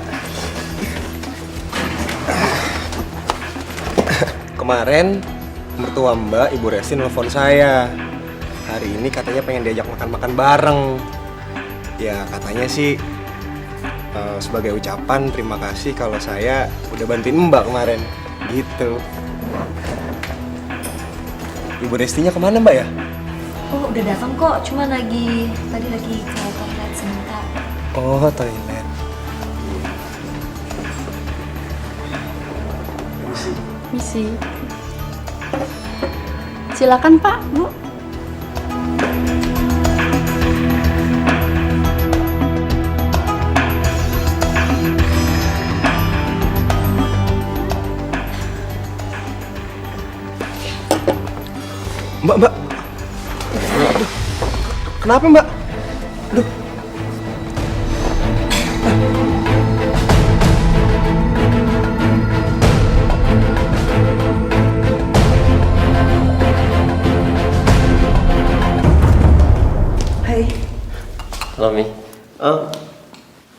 K: Kemarin mertua Mbak, Ibu Resti nelfon saya. Hari ini katanya pengen diajak makan-makan bareng. Ya katanya sih sebagai ucapan terima kasih kalau saya udah bantuin Mbak kemarin. Gitu. Ibu Restinya kemana, Mbak ya?
E: Oh, udah datang kok. Cuma tadi lagi ke toilet sebentar.
K: Oh, toilet.
L: Misi. Silakan Pak, Bu.
K: Mbak. Aduh. Kenapa, Mbak? Aduh.
B: Hai.
C: Halo, Mi.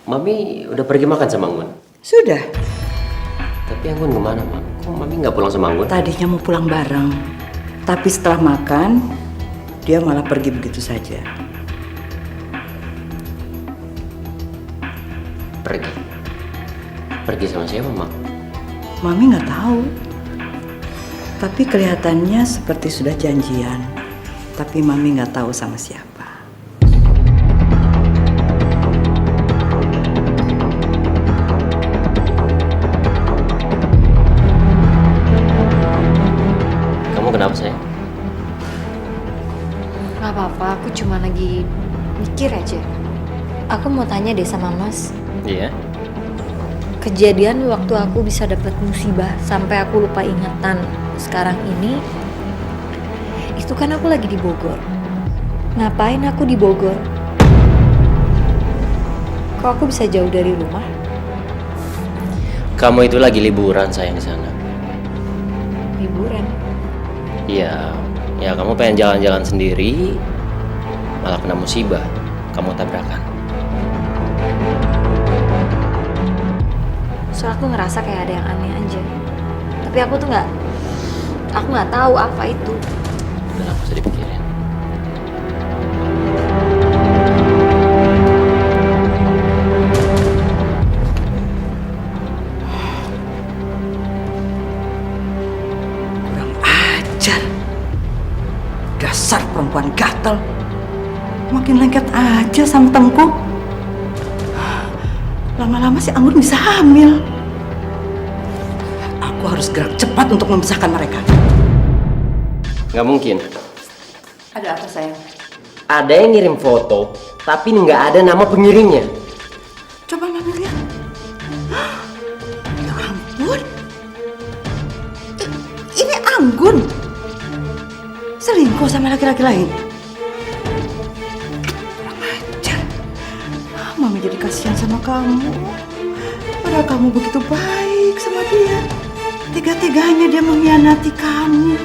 C: Mami udah pergi makan sama Anggun?
B: Sudah.
C: Tapi Anggun kemana, Mam? Kok Mami nggak pulang sama Anggun?
B: Tadinya mau pulang bareng. Tapi setelah makan, dia malah pergi begitu saja.
C: Pergi? Pergi sama siapa, Mam?
B: Mami nggak tahu. Tapi kelihatannya seperti sudah janjian. Tapi Mami nggak tahu sama siapa.
C: Kenapa sayang?
E: Gak apa-apa, aku cuma lagi mikir aja. Aku mau tanya deh sama Mas.
C: Iya?
E: Kejadian waktu aku bisa dapat musibah sampai aku lupa ingatan sekarang ini, itu kan aku lagi di Bogor. Ngapain aku di Bogor? Kok aku bisa jauh dari rumah?
C: Kamu itu lagi liburan sayang di sana.
E: Liburan?
C: Iya, ya kamu pengen jalan-jalan sendiri, malah kena musibah, kamu tabrakan.
E: Soalnya aku ngerasa kayak ada yang aneh aja. Tapi aku tuh nggak tahu apa itu.
C: Udah gak usah dipikirin.
B: Dasar perempuan gatel. Makin lengket aja sama Tengku. Lama-lama si Anggun bisa hamil. Aku harus gerak cepat untuk memisahkan mereka.
C: Nggak mungkin.
B: Ada apa sayang?
C: Ada yang ngirim foto, tapi nggak ada nama pengirimnya.
B: Coba Mami lihat. Ya ampun. Ini Anggun. Selingkuh sama laki-laki lain. Kurang ajar. Mami jadi kasihan sama kamu. Padahal kamu begitu baik sama dia. Tega-teganya dia mengkhianati kamu.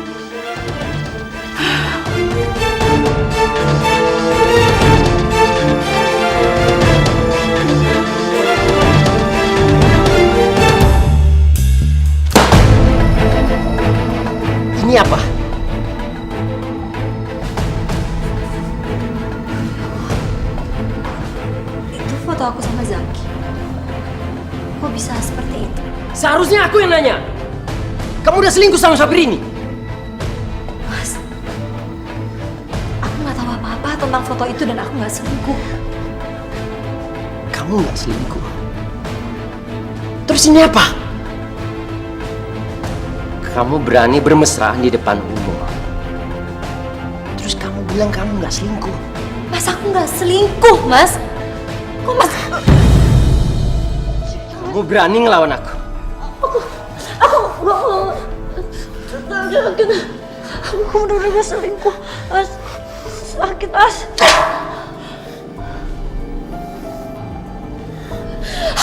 E: foto aku sama Zaki. Kok bisa seperti itu?
C: Seharusnya aku yang nanya. Kamu udah selingkuh sama Sabrini?
E: Mas, aku nggak tahu apa-apa tentang foto itu dan aku nggak selingkuh.
C: Kamu nggak selingkuh? Terus ini apa? Kamu berani bermesraan di depan umum. Terus kamu bilang kamu nggak selingkuh.
E: Mas, aku nggak selingkuh, Mas. Kok Mas?
C: Kamu berani ngelawan aku.
E: Aku bener-bener gak selingkuh, Mas. Sakit, Mas.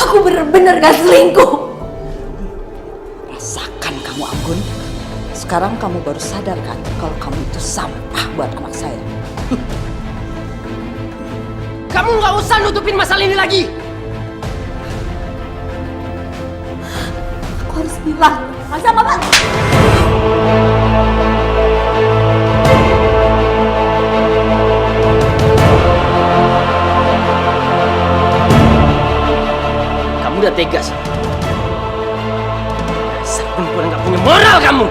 E: Aku bener-bener gak selingkuh.
B: Rasakan kamu, Anggun. Sekarang kamu baru sadar kan kalau kamu itu sampah buat anak saya.
C: Kamu nggak usah nutupin masalah ini lagi.
E: Aku harus bilang. Masa Bapak?
C: Kamu udah tega sih. Dasar perempuan nggak punya moral kamu.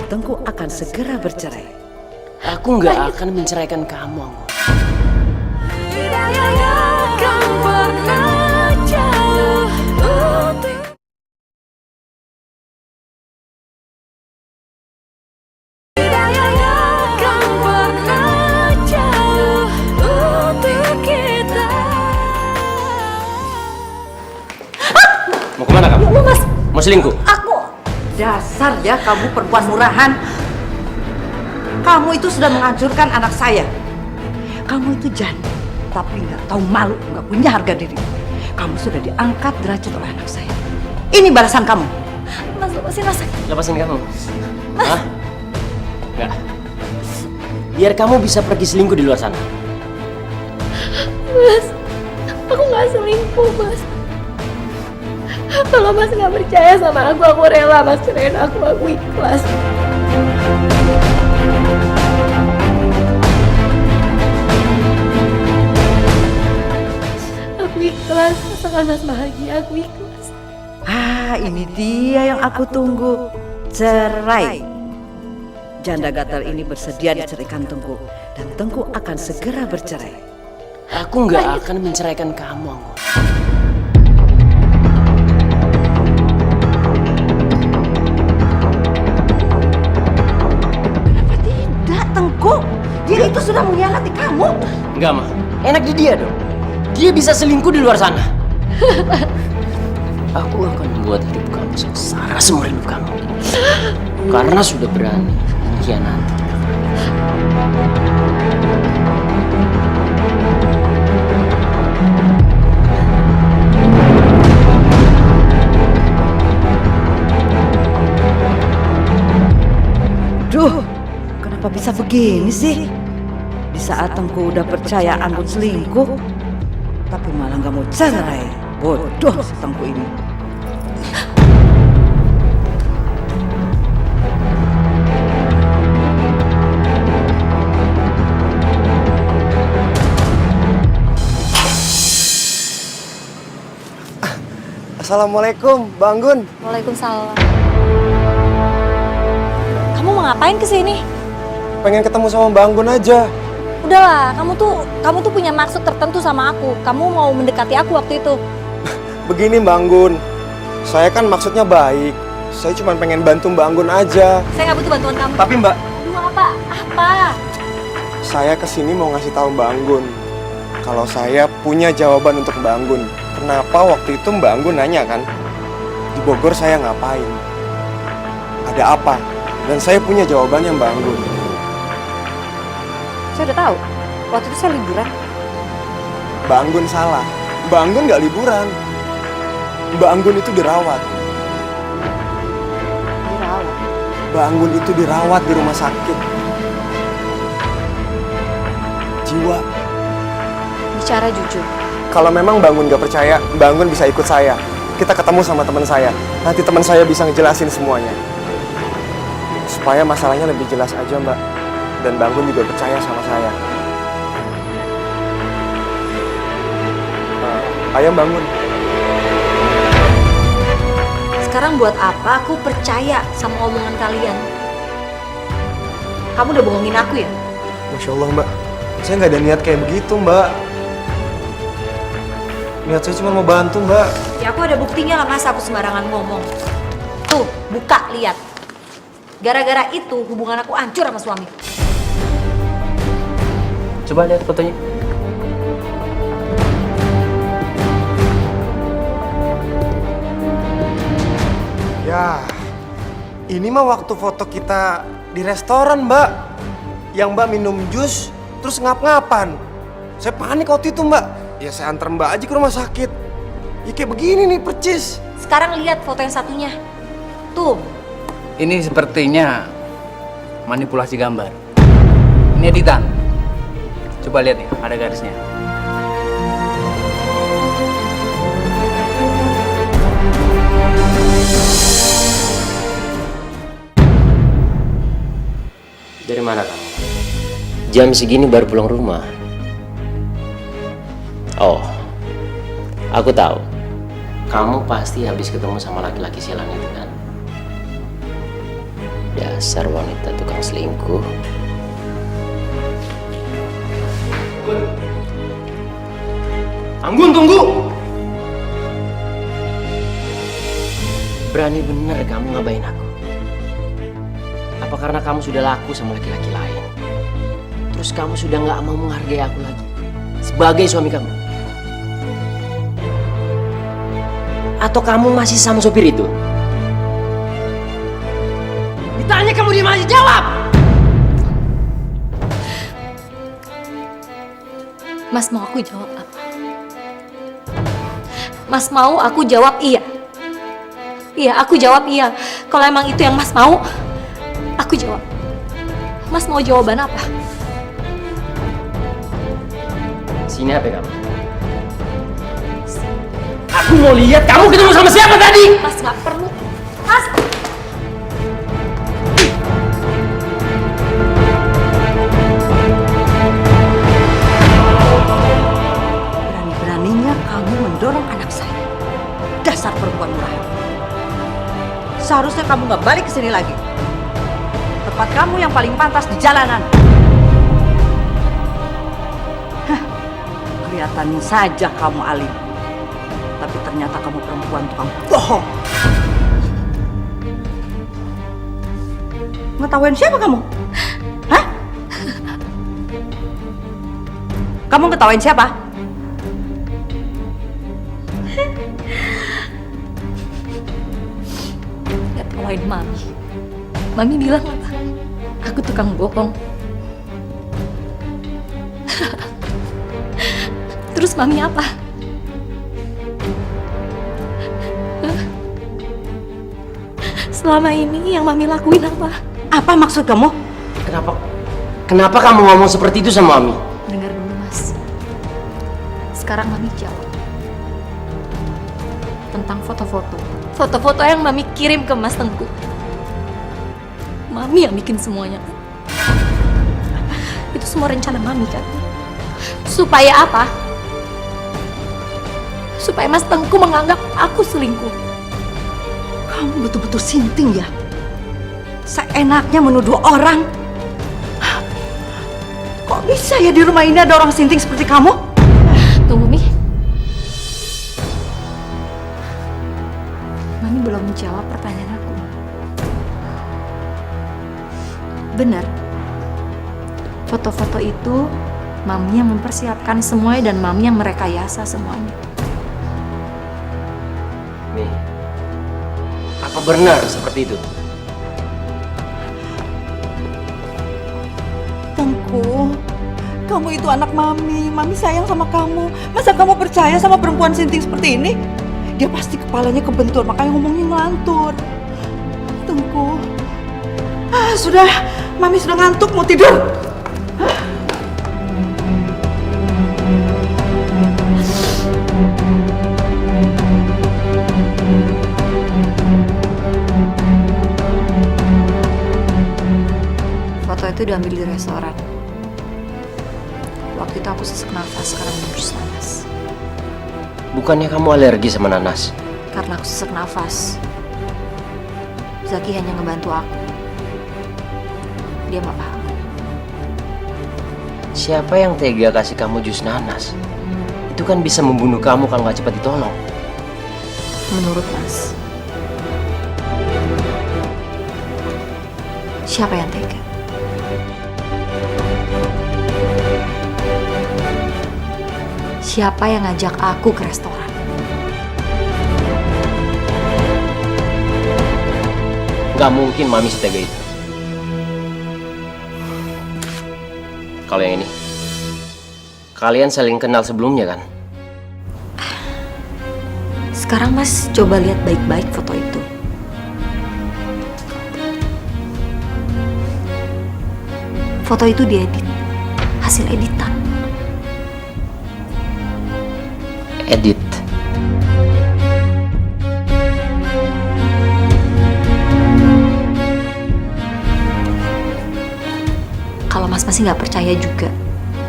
B: Tengku akan segera bercerai.
C: Aku nggak akan menceraikan kamu, Anggun. Mau kemana kamu?
E: Mas.
C: Mau selingkuh?
B: Dasar ya kamu perempuan murahan. Kamu itu sudah menghancurkan anak saya. Kamu itu janda, tapi nggak tahu malu, nggak punya harga diri. Kamu sudah diangkat derajat oleh anak saya. Ini balasan kamu.
E: Mas, lepasin Mas.
C: Lepasin kamu. Hah? Nggak. Biar kamu bisa pergi selingkuh di luar sana.
E: Mas, aku nggak selingkuh, Mas. Kalau Mas nggak percaya sama aku rela Mas cerain aku ikhlas. Aku ikhlas, asalkan Mas bahagia, aku ikhlas.
B: Ah, ini dia yang aku tunggu. Cerai. Janda gatal ini bersedia diceraikan Tengku, dan Tengku akan segera bercerai.
C: Aku nggak akan menceraikan kamu, Anggun.
B: Tengku, dia itu sudah mengkhianati kamu.
C: Enggak, Ma. Enak di dia dong. Dia bisa selingkuh di luar sana. Aku akan membuat hidup kamu sengsara seumur hidup kamu. Karena sudah berani mengkhianati.
B: Duh, kenapa bisa begini sih? Di saat Tengku udah percaya Anggun selingkuh, tapi malah gak mau cerai. Bodoh si Tengku ini.
K: Assalamualaikum, Bang Gun.
E: Waalaikumsalam. Kamu mau ngapain kesini?
K: Pengen ketemu sama Bang Gun aja.
E: Udahlah, kamu tuh punya maksud tertentu sama aku. Kamu mau mendekati aku waktu itu.
K: Begini Bang Gun, saya kan maksudnya baik. Saya cuma pengen bantu Bang Gun aja.
E: Saya nggak butuh bantuan kamu.
K: Tapi Mbak,
E: Aduh, apa? Apa?
K: saya kesini mau ngasih tahu Bang Gun kalau saya punya jawaban untuk Bang Gun. Kenapa waktu itu Mbak Anggun nanya kan, di Bogor saya ngapain? Ada apa? Dan saya punya jawabannya Mbak Anggun.
E: Saya udah tahu. Waktu itu saya liburan.
K: Mbak Anggun salah. Mbak Anggun nggak liburan. Mbak Anggun itu dirawat.
E: Dirawat.
K: Mbak Anggun itu dirawat di rumah sakit jiwa.
E: Bicara jujur.
K: Kalau memang Mbak Anggun nggak percaya, Mbak Anggun bisa ikut saya. Kita ketemu sama teman saya. Nanti teman saya bisa ngejelasin semuanya. Supaya masalahnya lebih jelas aja, Mbak. Dan Mbak Anggun juga percaya sama saya. Ayo Mbak Anggun.
E: Sekarang buat apa aku percaya sama omongan kalian? Kamu udah bohongin aku ya?
K: Masya Allah Mbak, saya nggak ada niat kayak begitu Mbak. Niat saya cuma mau bantu Mbak.
E: Ya aku ada buktinya lah, masa aku sembarangan ngomong. Tuh, buka, lihat. Gara-gara itu hubungan aku hancur sama suami.
C: Coba lihat fotonya.
K: Ya, ini mah waktu foto kita di restoran Mbak. Yang Mbak minum jus, terus ngap-ngapan. Saya panik waktu itu Mbak. Ya saya antar Mbak aja ke rumah sakit. Ya kayak begini nih, percis.
E: Sekarang lihat foto yang satunya. Tuh.
J: Ini sepertinya manipulasi gambar. Ini editan. Coba lihat nih, ada garisnya.
C: Dari mana kamu? Jam segini baru pulang rumah. Oh, aku tahu. Kamu pasti habis ketemu sama laki-laki sialan itu kan? Dasar wanita tukang selingkuh. Anggun, tunggu! Berani bener kamu ngabain aku. Apa karena kamu sudah laku sama laki-laki lain? Terus kamu sudah nggak mau menghargai aku lagi sebagai suami kamu? Atau kamu masih sama sopir itu? Ditanya kamu diam aja, jawab!
E: Mas mau aku jawab apa? Mas mau aku jawab iya? Iya, aku jawab iya. Kalau emang itu yang Mas mau, aku jawab. Mas mau jawaban apa?
C: Sini HP kamu. Aku mau lihat kamu ketemu sama siapa tadi.
E: Mas nggak perlu. Mas.
B: Berani-beraninya kamu mendorong anak saya. Dasar perempuan murahan. Seharusnya kamu nggak balik ke sini lagi. Tempat kamu yang paling pantas di jalanan. Hah, kelihatan saja kamu alim. Tapi ternyata kamu perempuan tukang bohong. Ngetawain siapa kamu? Hah? Kamu ngetawain siapa?
E: Ngetawain Mami. Mami bilang apa? Aku tukang bohong. Terus Mami apa? Selama ini yang Mami lakuin apa?
B: Apa maksud kamu?
C: Kenapa kamu ngomong seperti itu sama Mami?
E: Dengar dulu, Mas. Sekarang Mami jawab. Tentang foto-foto. Foto-foto yang Mami kirim ke Mas Tengku. Mami yang bikin semuanya. Itu semua rencana Mami kan? Supaya apa? Supaya Mas Tengku menganggap aku selingkuh.
B: Kamu betul-betul sinting ya? Seenaknya menuduh orang. Kok bisa ya di rumah ini ada orang sinting seperti kamu?
E: Tunggu, Mi. Mami belum menjawab pertanyaan aku. Benar. Foto-foto itu Mami yang mempersiapkan semuanya dan Mami yang merekayasa semuanya.
C: Mi, apa benar seperti itu?
B: Tengku,
I: Kamu itu anak Mami. Mami sayang sama kamu. Masa kamu percaya sama perempuan sinting seperti ini? Dia pasti kepalanya kebentur, makanya ngomongnya ngelantur. Tengku. Sudah. Mami sudah ngantuk, mau tidur.
E: Foto itu diambil di restoran. Waktu itu aku sesak nafas karena minum jus nanas.
C: Bukannya kamu alergi sama nanas?
E: Karena aku sesak nafas, Zaki hanya ngebantu aku. Dia nggak paham.
C: Siapa yang tega kasih kamu jus nanas? Itu kan bisa membunuh kamu kalau nggak cepat ditolong.
E: Menurut Mas, siapa yang tega? Siapa yang ngajak aku ke restoran?
C: Nggak mungkin Mami setega itu. Kalau yang ini, kalian saling kenal sebelumnya kan?
E: Sekarang Mas coba lihat baik-baik foto itu. Foto itu diedit, hasil editan.
C: Edit.
E: Kalau Mas masih nggak percaya juga,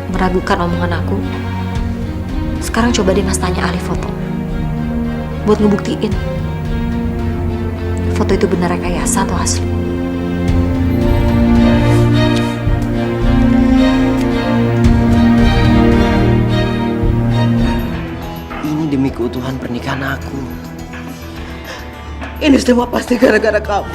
E: meragukan omongan aku, sekarang coba deh Mas tanya ahli foto buat ngebuktiin foto itu benar rekayasa atau asli.
C: Ini demi keutuhan pernikahan aku.
I: Ini semua pasti gara-gara kamu.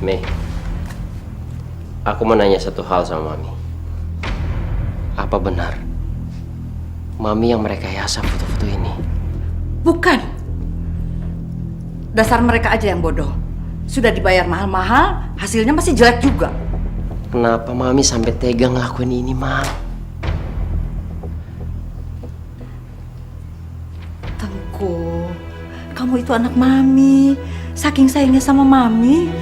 C: Mei, aku mau nanya satu hal sama Mami. Apa benar Mami yang merekayasa foto-foto ini?
I: Bukan. Dasar mereka aja yang bodoh. Sudah dibayar mahal-mahal, hasilnya masih jelek juga.
C: Kenapa Mami sampai tega ngelakuin ini, Mam?
I: Tengku, kamu itu anak Mami. Saking sayangnya sama Mami.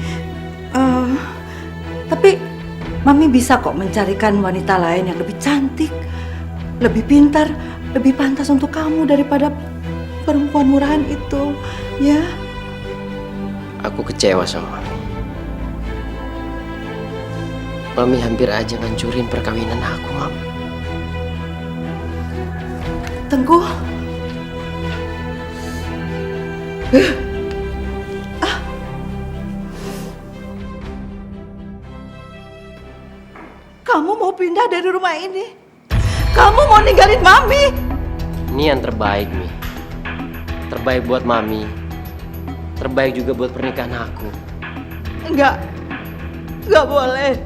I: Tapi Mami bisa kok mencarikan wanita lain yang lebih cantik, lebih pintar, lebih pantas untuk kamu daripada perempuan murahan itu, ya?
C: Aku kecewa sama Mami. Mami hampir aja ngancurin perkawinan aku, Mam.
I: Tengku. Kamu mau pindah dari rumah ini? Kamu mau ninggalin Mami?
C: Ini yang terbaik, Mi. Terbaik buat Mami. Terbaik juga buat pernikahan aku.
I: Enggak boleh.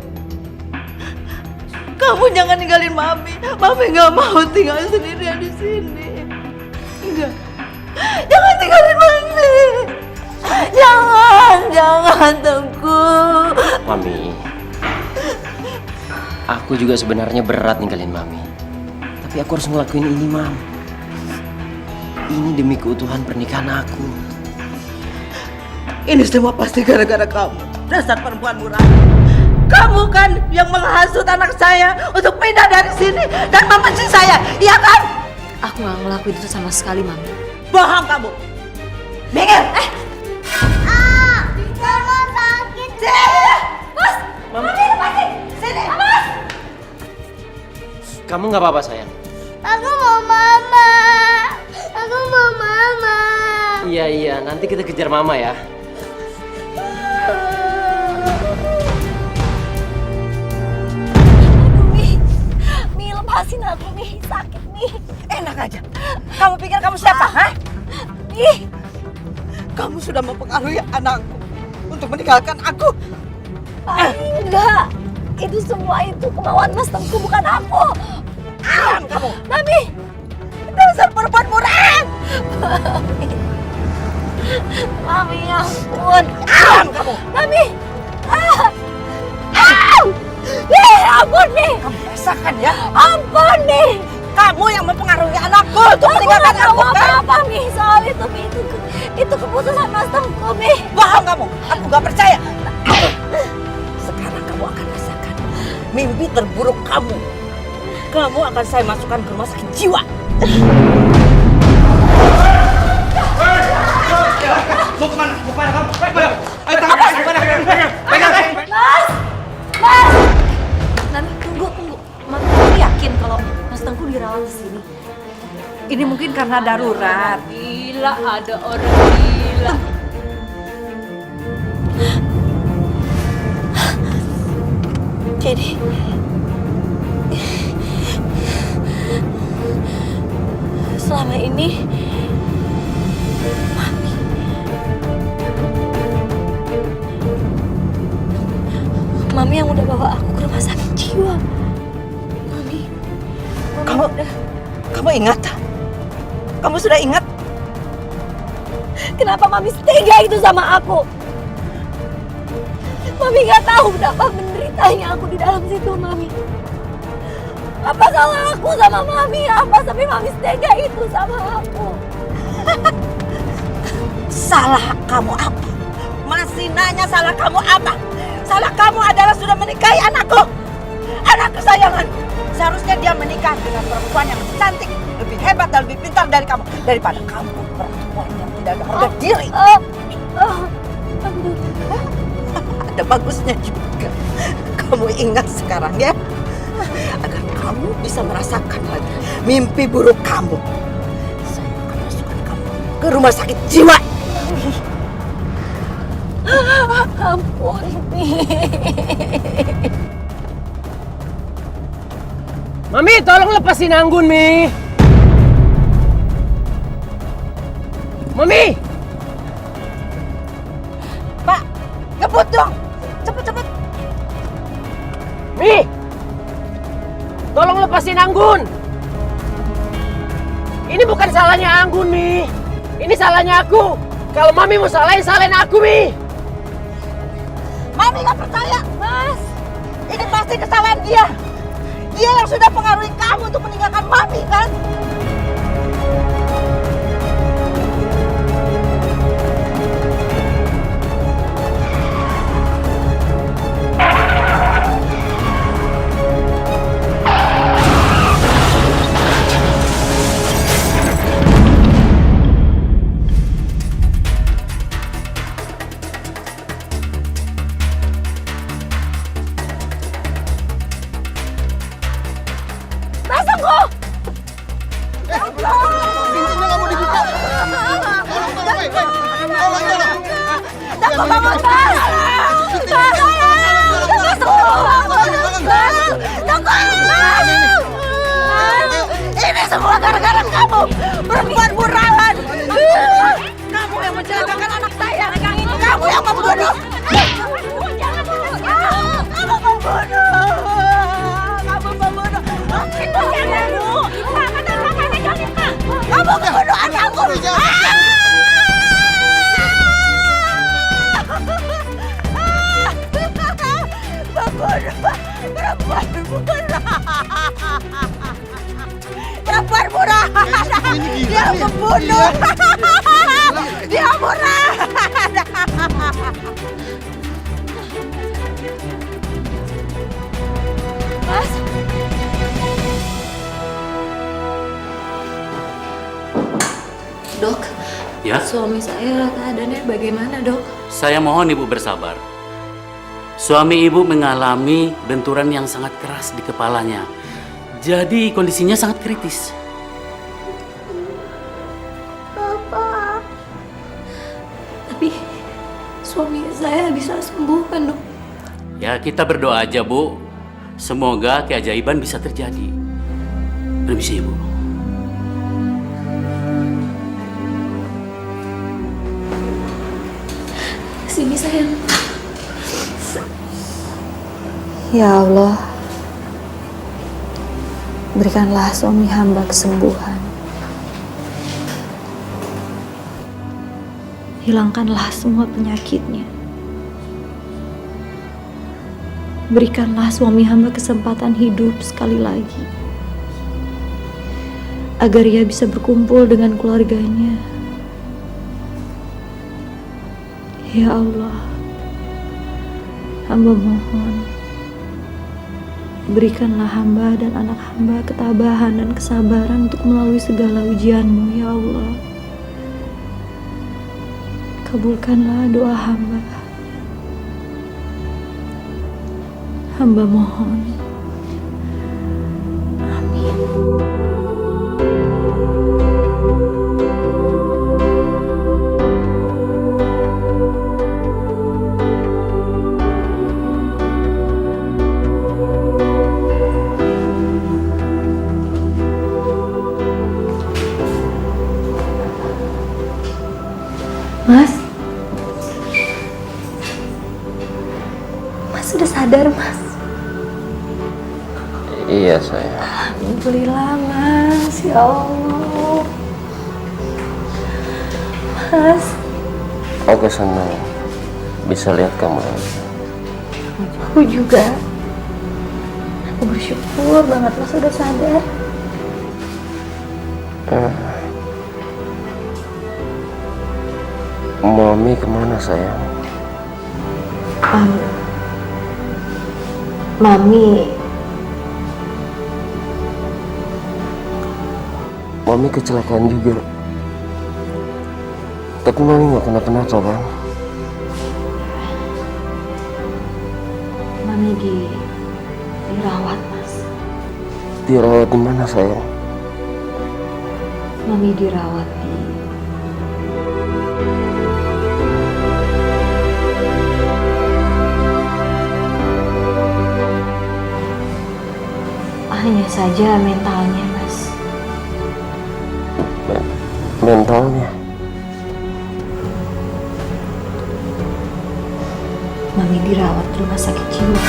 I: Kamu jangan ninggalin Mami. Mami nggak mau tinggal sendirian di sini. Enggak. Jangan tinggalin Mami. Jangan Tengku.
C: Mami, aku juga sebenarnya berat ninggalin Mami. Tapi aku harus ngelakuin ini, Mam. Ini demi keutuhan pernikahan aku.
I: Ini semua pasti gara-gara kamu. Dasar perempuan murah. Kamu kan yang menghasut anak saya untuk pindah dari sini dan membenci saya, iya kan?
E: Aku nggak ngelakuin itu sama sekali, Mami.
I: Bohong kamu. Minggir.
A: Mama sakit. Sini. Mas. Mama lepasin. Sini. Mas.
C: Kamu nggak apa-apa, sayang?
A: Aku mau mama. Aku mau mama.
C: Iya, nanti kita kejar Mama ya.
E: Mi, lepasin aku, Mi. Sakit, Mi.
I: Enak aja. Kamu pikir kamu siapa, hah?
E: Ih,
I: Kamu sudah mempengaruhi anakku untuk meninggalkan aku.
E: Enggak, itu semua itu kemauan Mas Tengku, bukan aku.
I: Kamu,
E: Mami,
I: dasar perempuan murahan.
E: Mami, ya ampun.
I: Kamu.
E: Mami. Ampun nih.
I: Kamu rasakan ya?
E: Ampun nih.
I: Kamu yang mempengaruhi anakku untuk meninggalkan
E: aku.
I: aku, kan?
E: Apa Mi soal itu Mi? Itu keputusan Mas Tengku Mi.
I: Bohong kamu. Aku gak percaya. Sekarang kamu akan rasakan mimpi terburuk kamu. Kamu akan saya masukkan ke rumah sakit jiwa.
K: Mau kemana? Mau kemana kamu? Ayo tangkap! Pegang!
E: Mas! Mas! Nani, tunggu. Mami yakin kalau Mas Tengku dirawat di sini?
I: Ini mungkin karena darurat.
A: Gila, ada orang gila.
E: Jadi selama ini Mami yang udah bawa aku ke rumah sakit jiwa. Mami
I: Kamu ingat? Kamu sudah ingat?
E: kenapa Mami tega itu sama aku? Mami nggak tahu betapa menderitanya aku di dalam situ, Mami. Apa salah aku sama Mami? Apa sampai Mami tega itu sama aku?
I: Salah kamu apa? Masih nanya salah kamu apa? Salah kamu adalah sudah menikahi anakku. Anak kesayanganku. Seharusnya dia menikah dengan perempuan yang lebih cantik, lebih hebat dan lebih pintar dari kamu. Daripada kamu perempuan yang tidak ada harga diri. Ada bagusnya juga. Kamu ingat sekarang ya. Agar kamu bisa merasakan lagi mimpi buruk kamu. Saya akan masukkan kamu ke rumah sakit jiwa.
E: Ampun, Mi.
C: Mami, tolong lepasin Anggun, Mi. Mami!
I: Pak, ngebut dong. Cepet.
C: Mi! Tolong lepasin Anggun. Ini bukan salahnya Anggun, Mi. Ini salahnya aku. Kalau Mami mau salahin aku, Mi.
I: Mami gak percaya. Mas, ini pasti kesalahan dia. Dia yang sudah pengaruhi kamu untuk meninggalkan Mami, kan? Ini semua gara-gara kamu, perempuan murahan. Kamu yang mencelakakan anak saya. Kamu yang membunuh. Kamu membunuh. Kamu membunuh anakku. Perempuan murahan. Dia membunuh. Dia murahan.
E: Mas. Dok,
J: Ya,
E: suami saya keadaannya bagaimana, Dok?
J: saya mohon Ibu bersabar. Suami Ibu mengalami benturan yang sangat keras di kepalanya. Jadi kondisinya sangat kritis.
E: Bapak. Tapi suami saya bisa sembuh kan, Dok?
J: Ya, kita berdoa aja, Bu. Semoga keajaiban bisa terjadi. Permisi, Ibu.
E: Sini sayang. Ya Allah, berikanlah suami hamba kesembuhan. Hilangkanlah semua penyakitnya. Berikanlah suami hamba kesempatan hidup sekali lagi, agar ia bisa berkumpul dengan keluarganya. Ya Allah, hamba mohon, berikanlah hamba dan anak hamba ketabahan dan kesabaran untuk melalui segala ujian-Mu, ya Allah. Kabulkanlah doa hamba. Hamba mohon. Amin. Mas? Mas sudah sadar, Mas?
C: Iya sayang.
E: Alhamdulillah, Mas. Ya Allah. Mas.
C: Aku senang bisa lihat kamu lagi.
E: Aku juga. Aku bersyukur banget Mas sudah sadar.
C: Mami kemana sayang? Mami kecelakaan juga. Tapi Mami nggak kenapa-napa kan?
E: Mami dirawat, Mas.
C: Dirawat di mana sayang?
E: Mami dirawat di hanya saja mentalnya, Mas.
C: Mentalnya?
E: Mami dirawat di rumah sakit jiwa.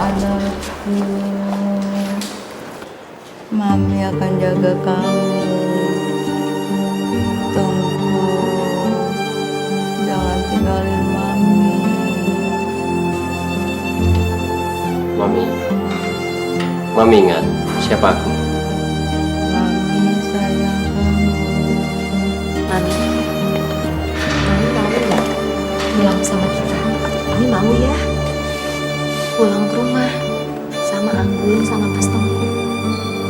I: Anakku, Mami akan jaga kamu. Tunggu, jangan tinggalin Mami.
C: Mami ingat siapa aku?
I: Mami sayang kamu.
E: Mami mau nggak pulang sama kita? Mami mau ya pulang ke rumah sama Anggun sama Mas Tengku.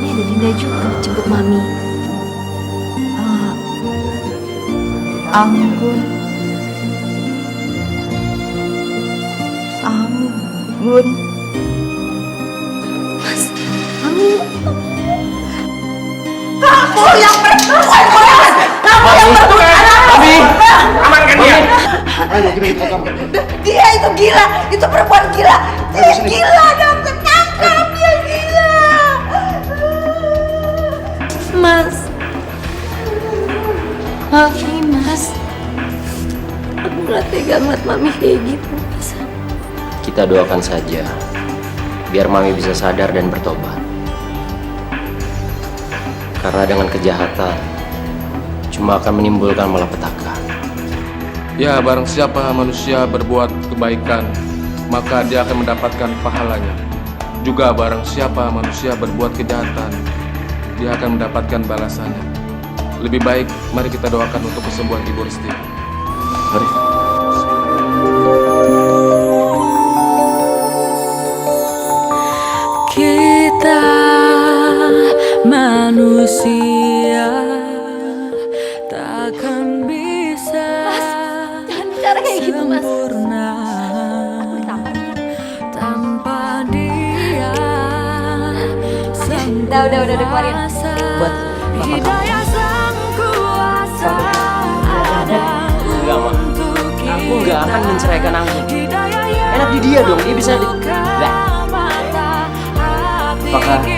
E: Ini ada Dinda juga jemput Mami.
I: Anggun.
E: Mas, Mami.
I: Kamu yang berbuat bohong. Kamu yang berbuat
C: Mami, amankan dia.
I: Dia itu gila, itu perempuan gila. Dia gila, dokter tangkap dia gila.
E: Mas, maafin Mas. Aku gak tega ngeliat Mami kayak gitu, Mas.
C: Kita doakan saja biar Mami bisa sadar dan bertobat. Karena dengan kejahatan cuma akan menimbulkan malapetaka.
M: Ya, barang siapa manusia berbuat kebaikan, maka dia akan mendapatkan pahalanya. Juga barang siapa manusia berbuat kejahatan, dia akan mendapatkan balasannya. Lebih baik, mari kita doakan untuk kesembuhan Ibu Resti.
C: Mari.
N: Kita manusia takkan bisa sempurna tanpa dia.
E: Udah keluarin buat
N: Hidayah sang kuasa ada
C: Enggak, Ma. Aku nggak akan menceraikan Anggun.
N: Hidayah yang
C: enak di dia dong. Dia bisa Apakah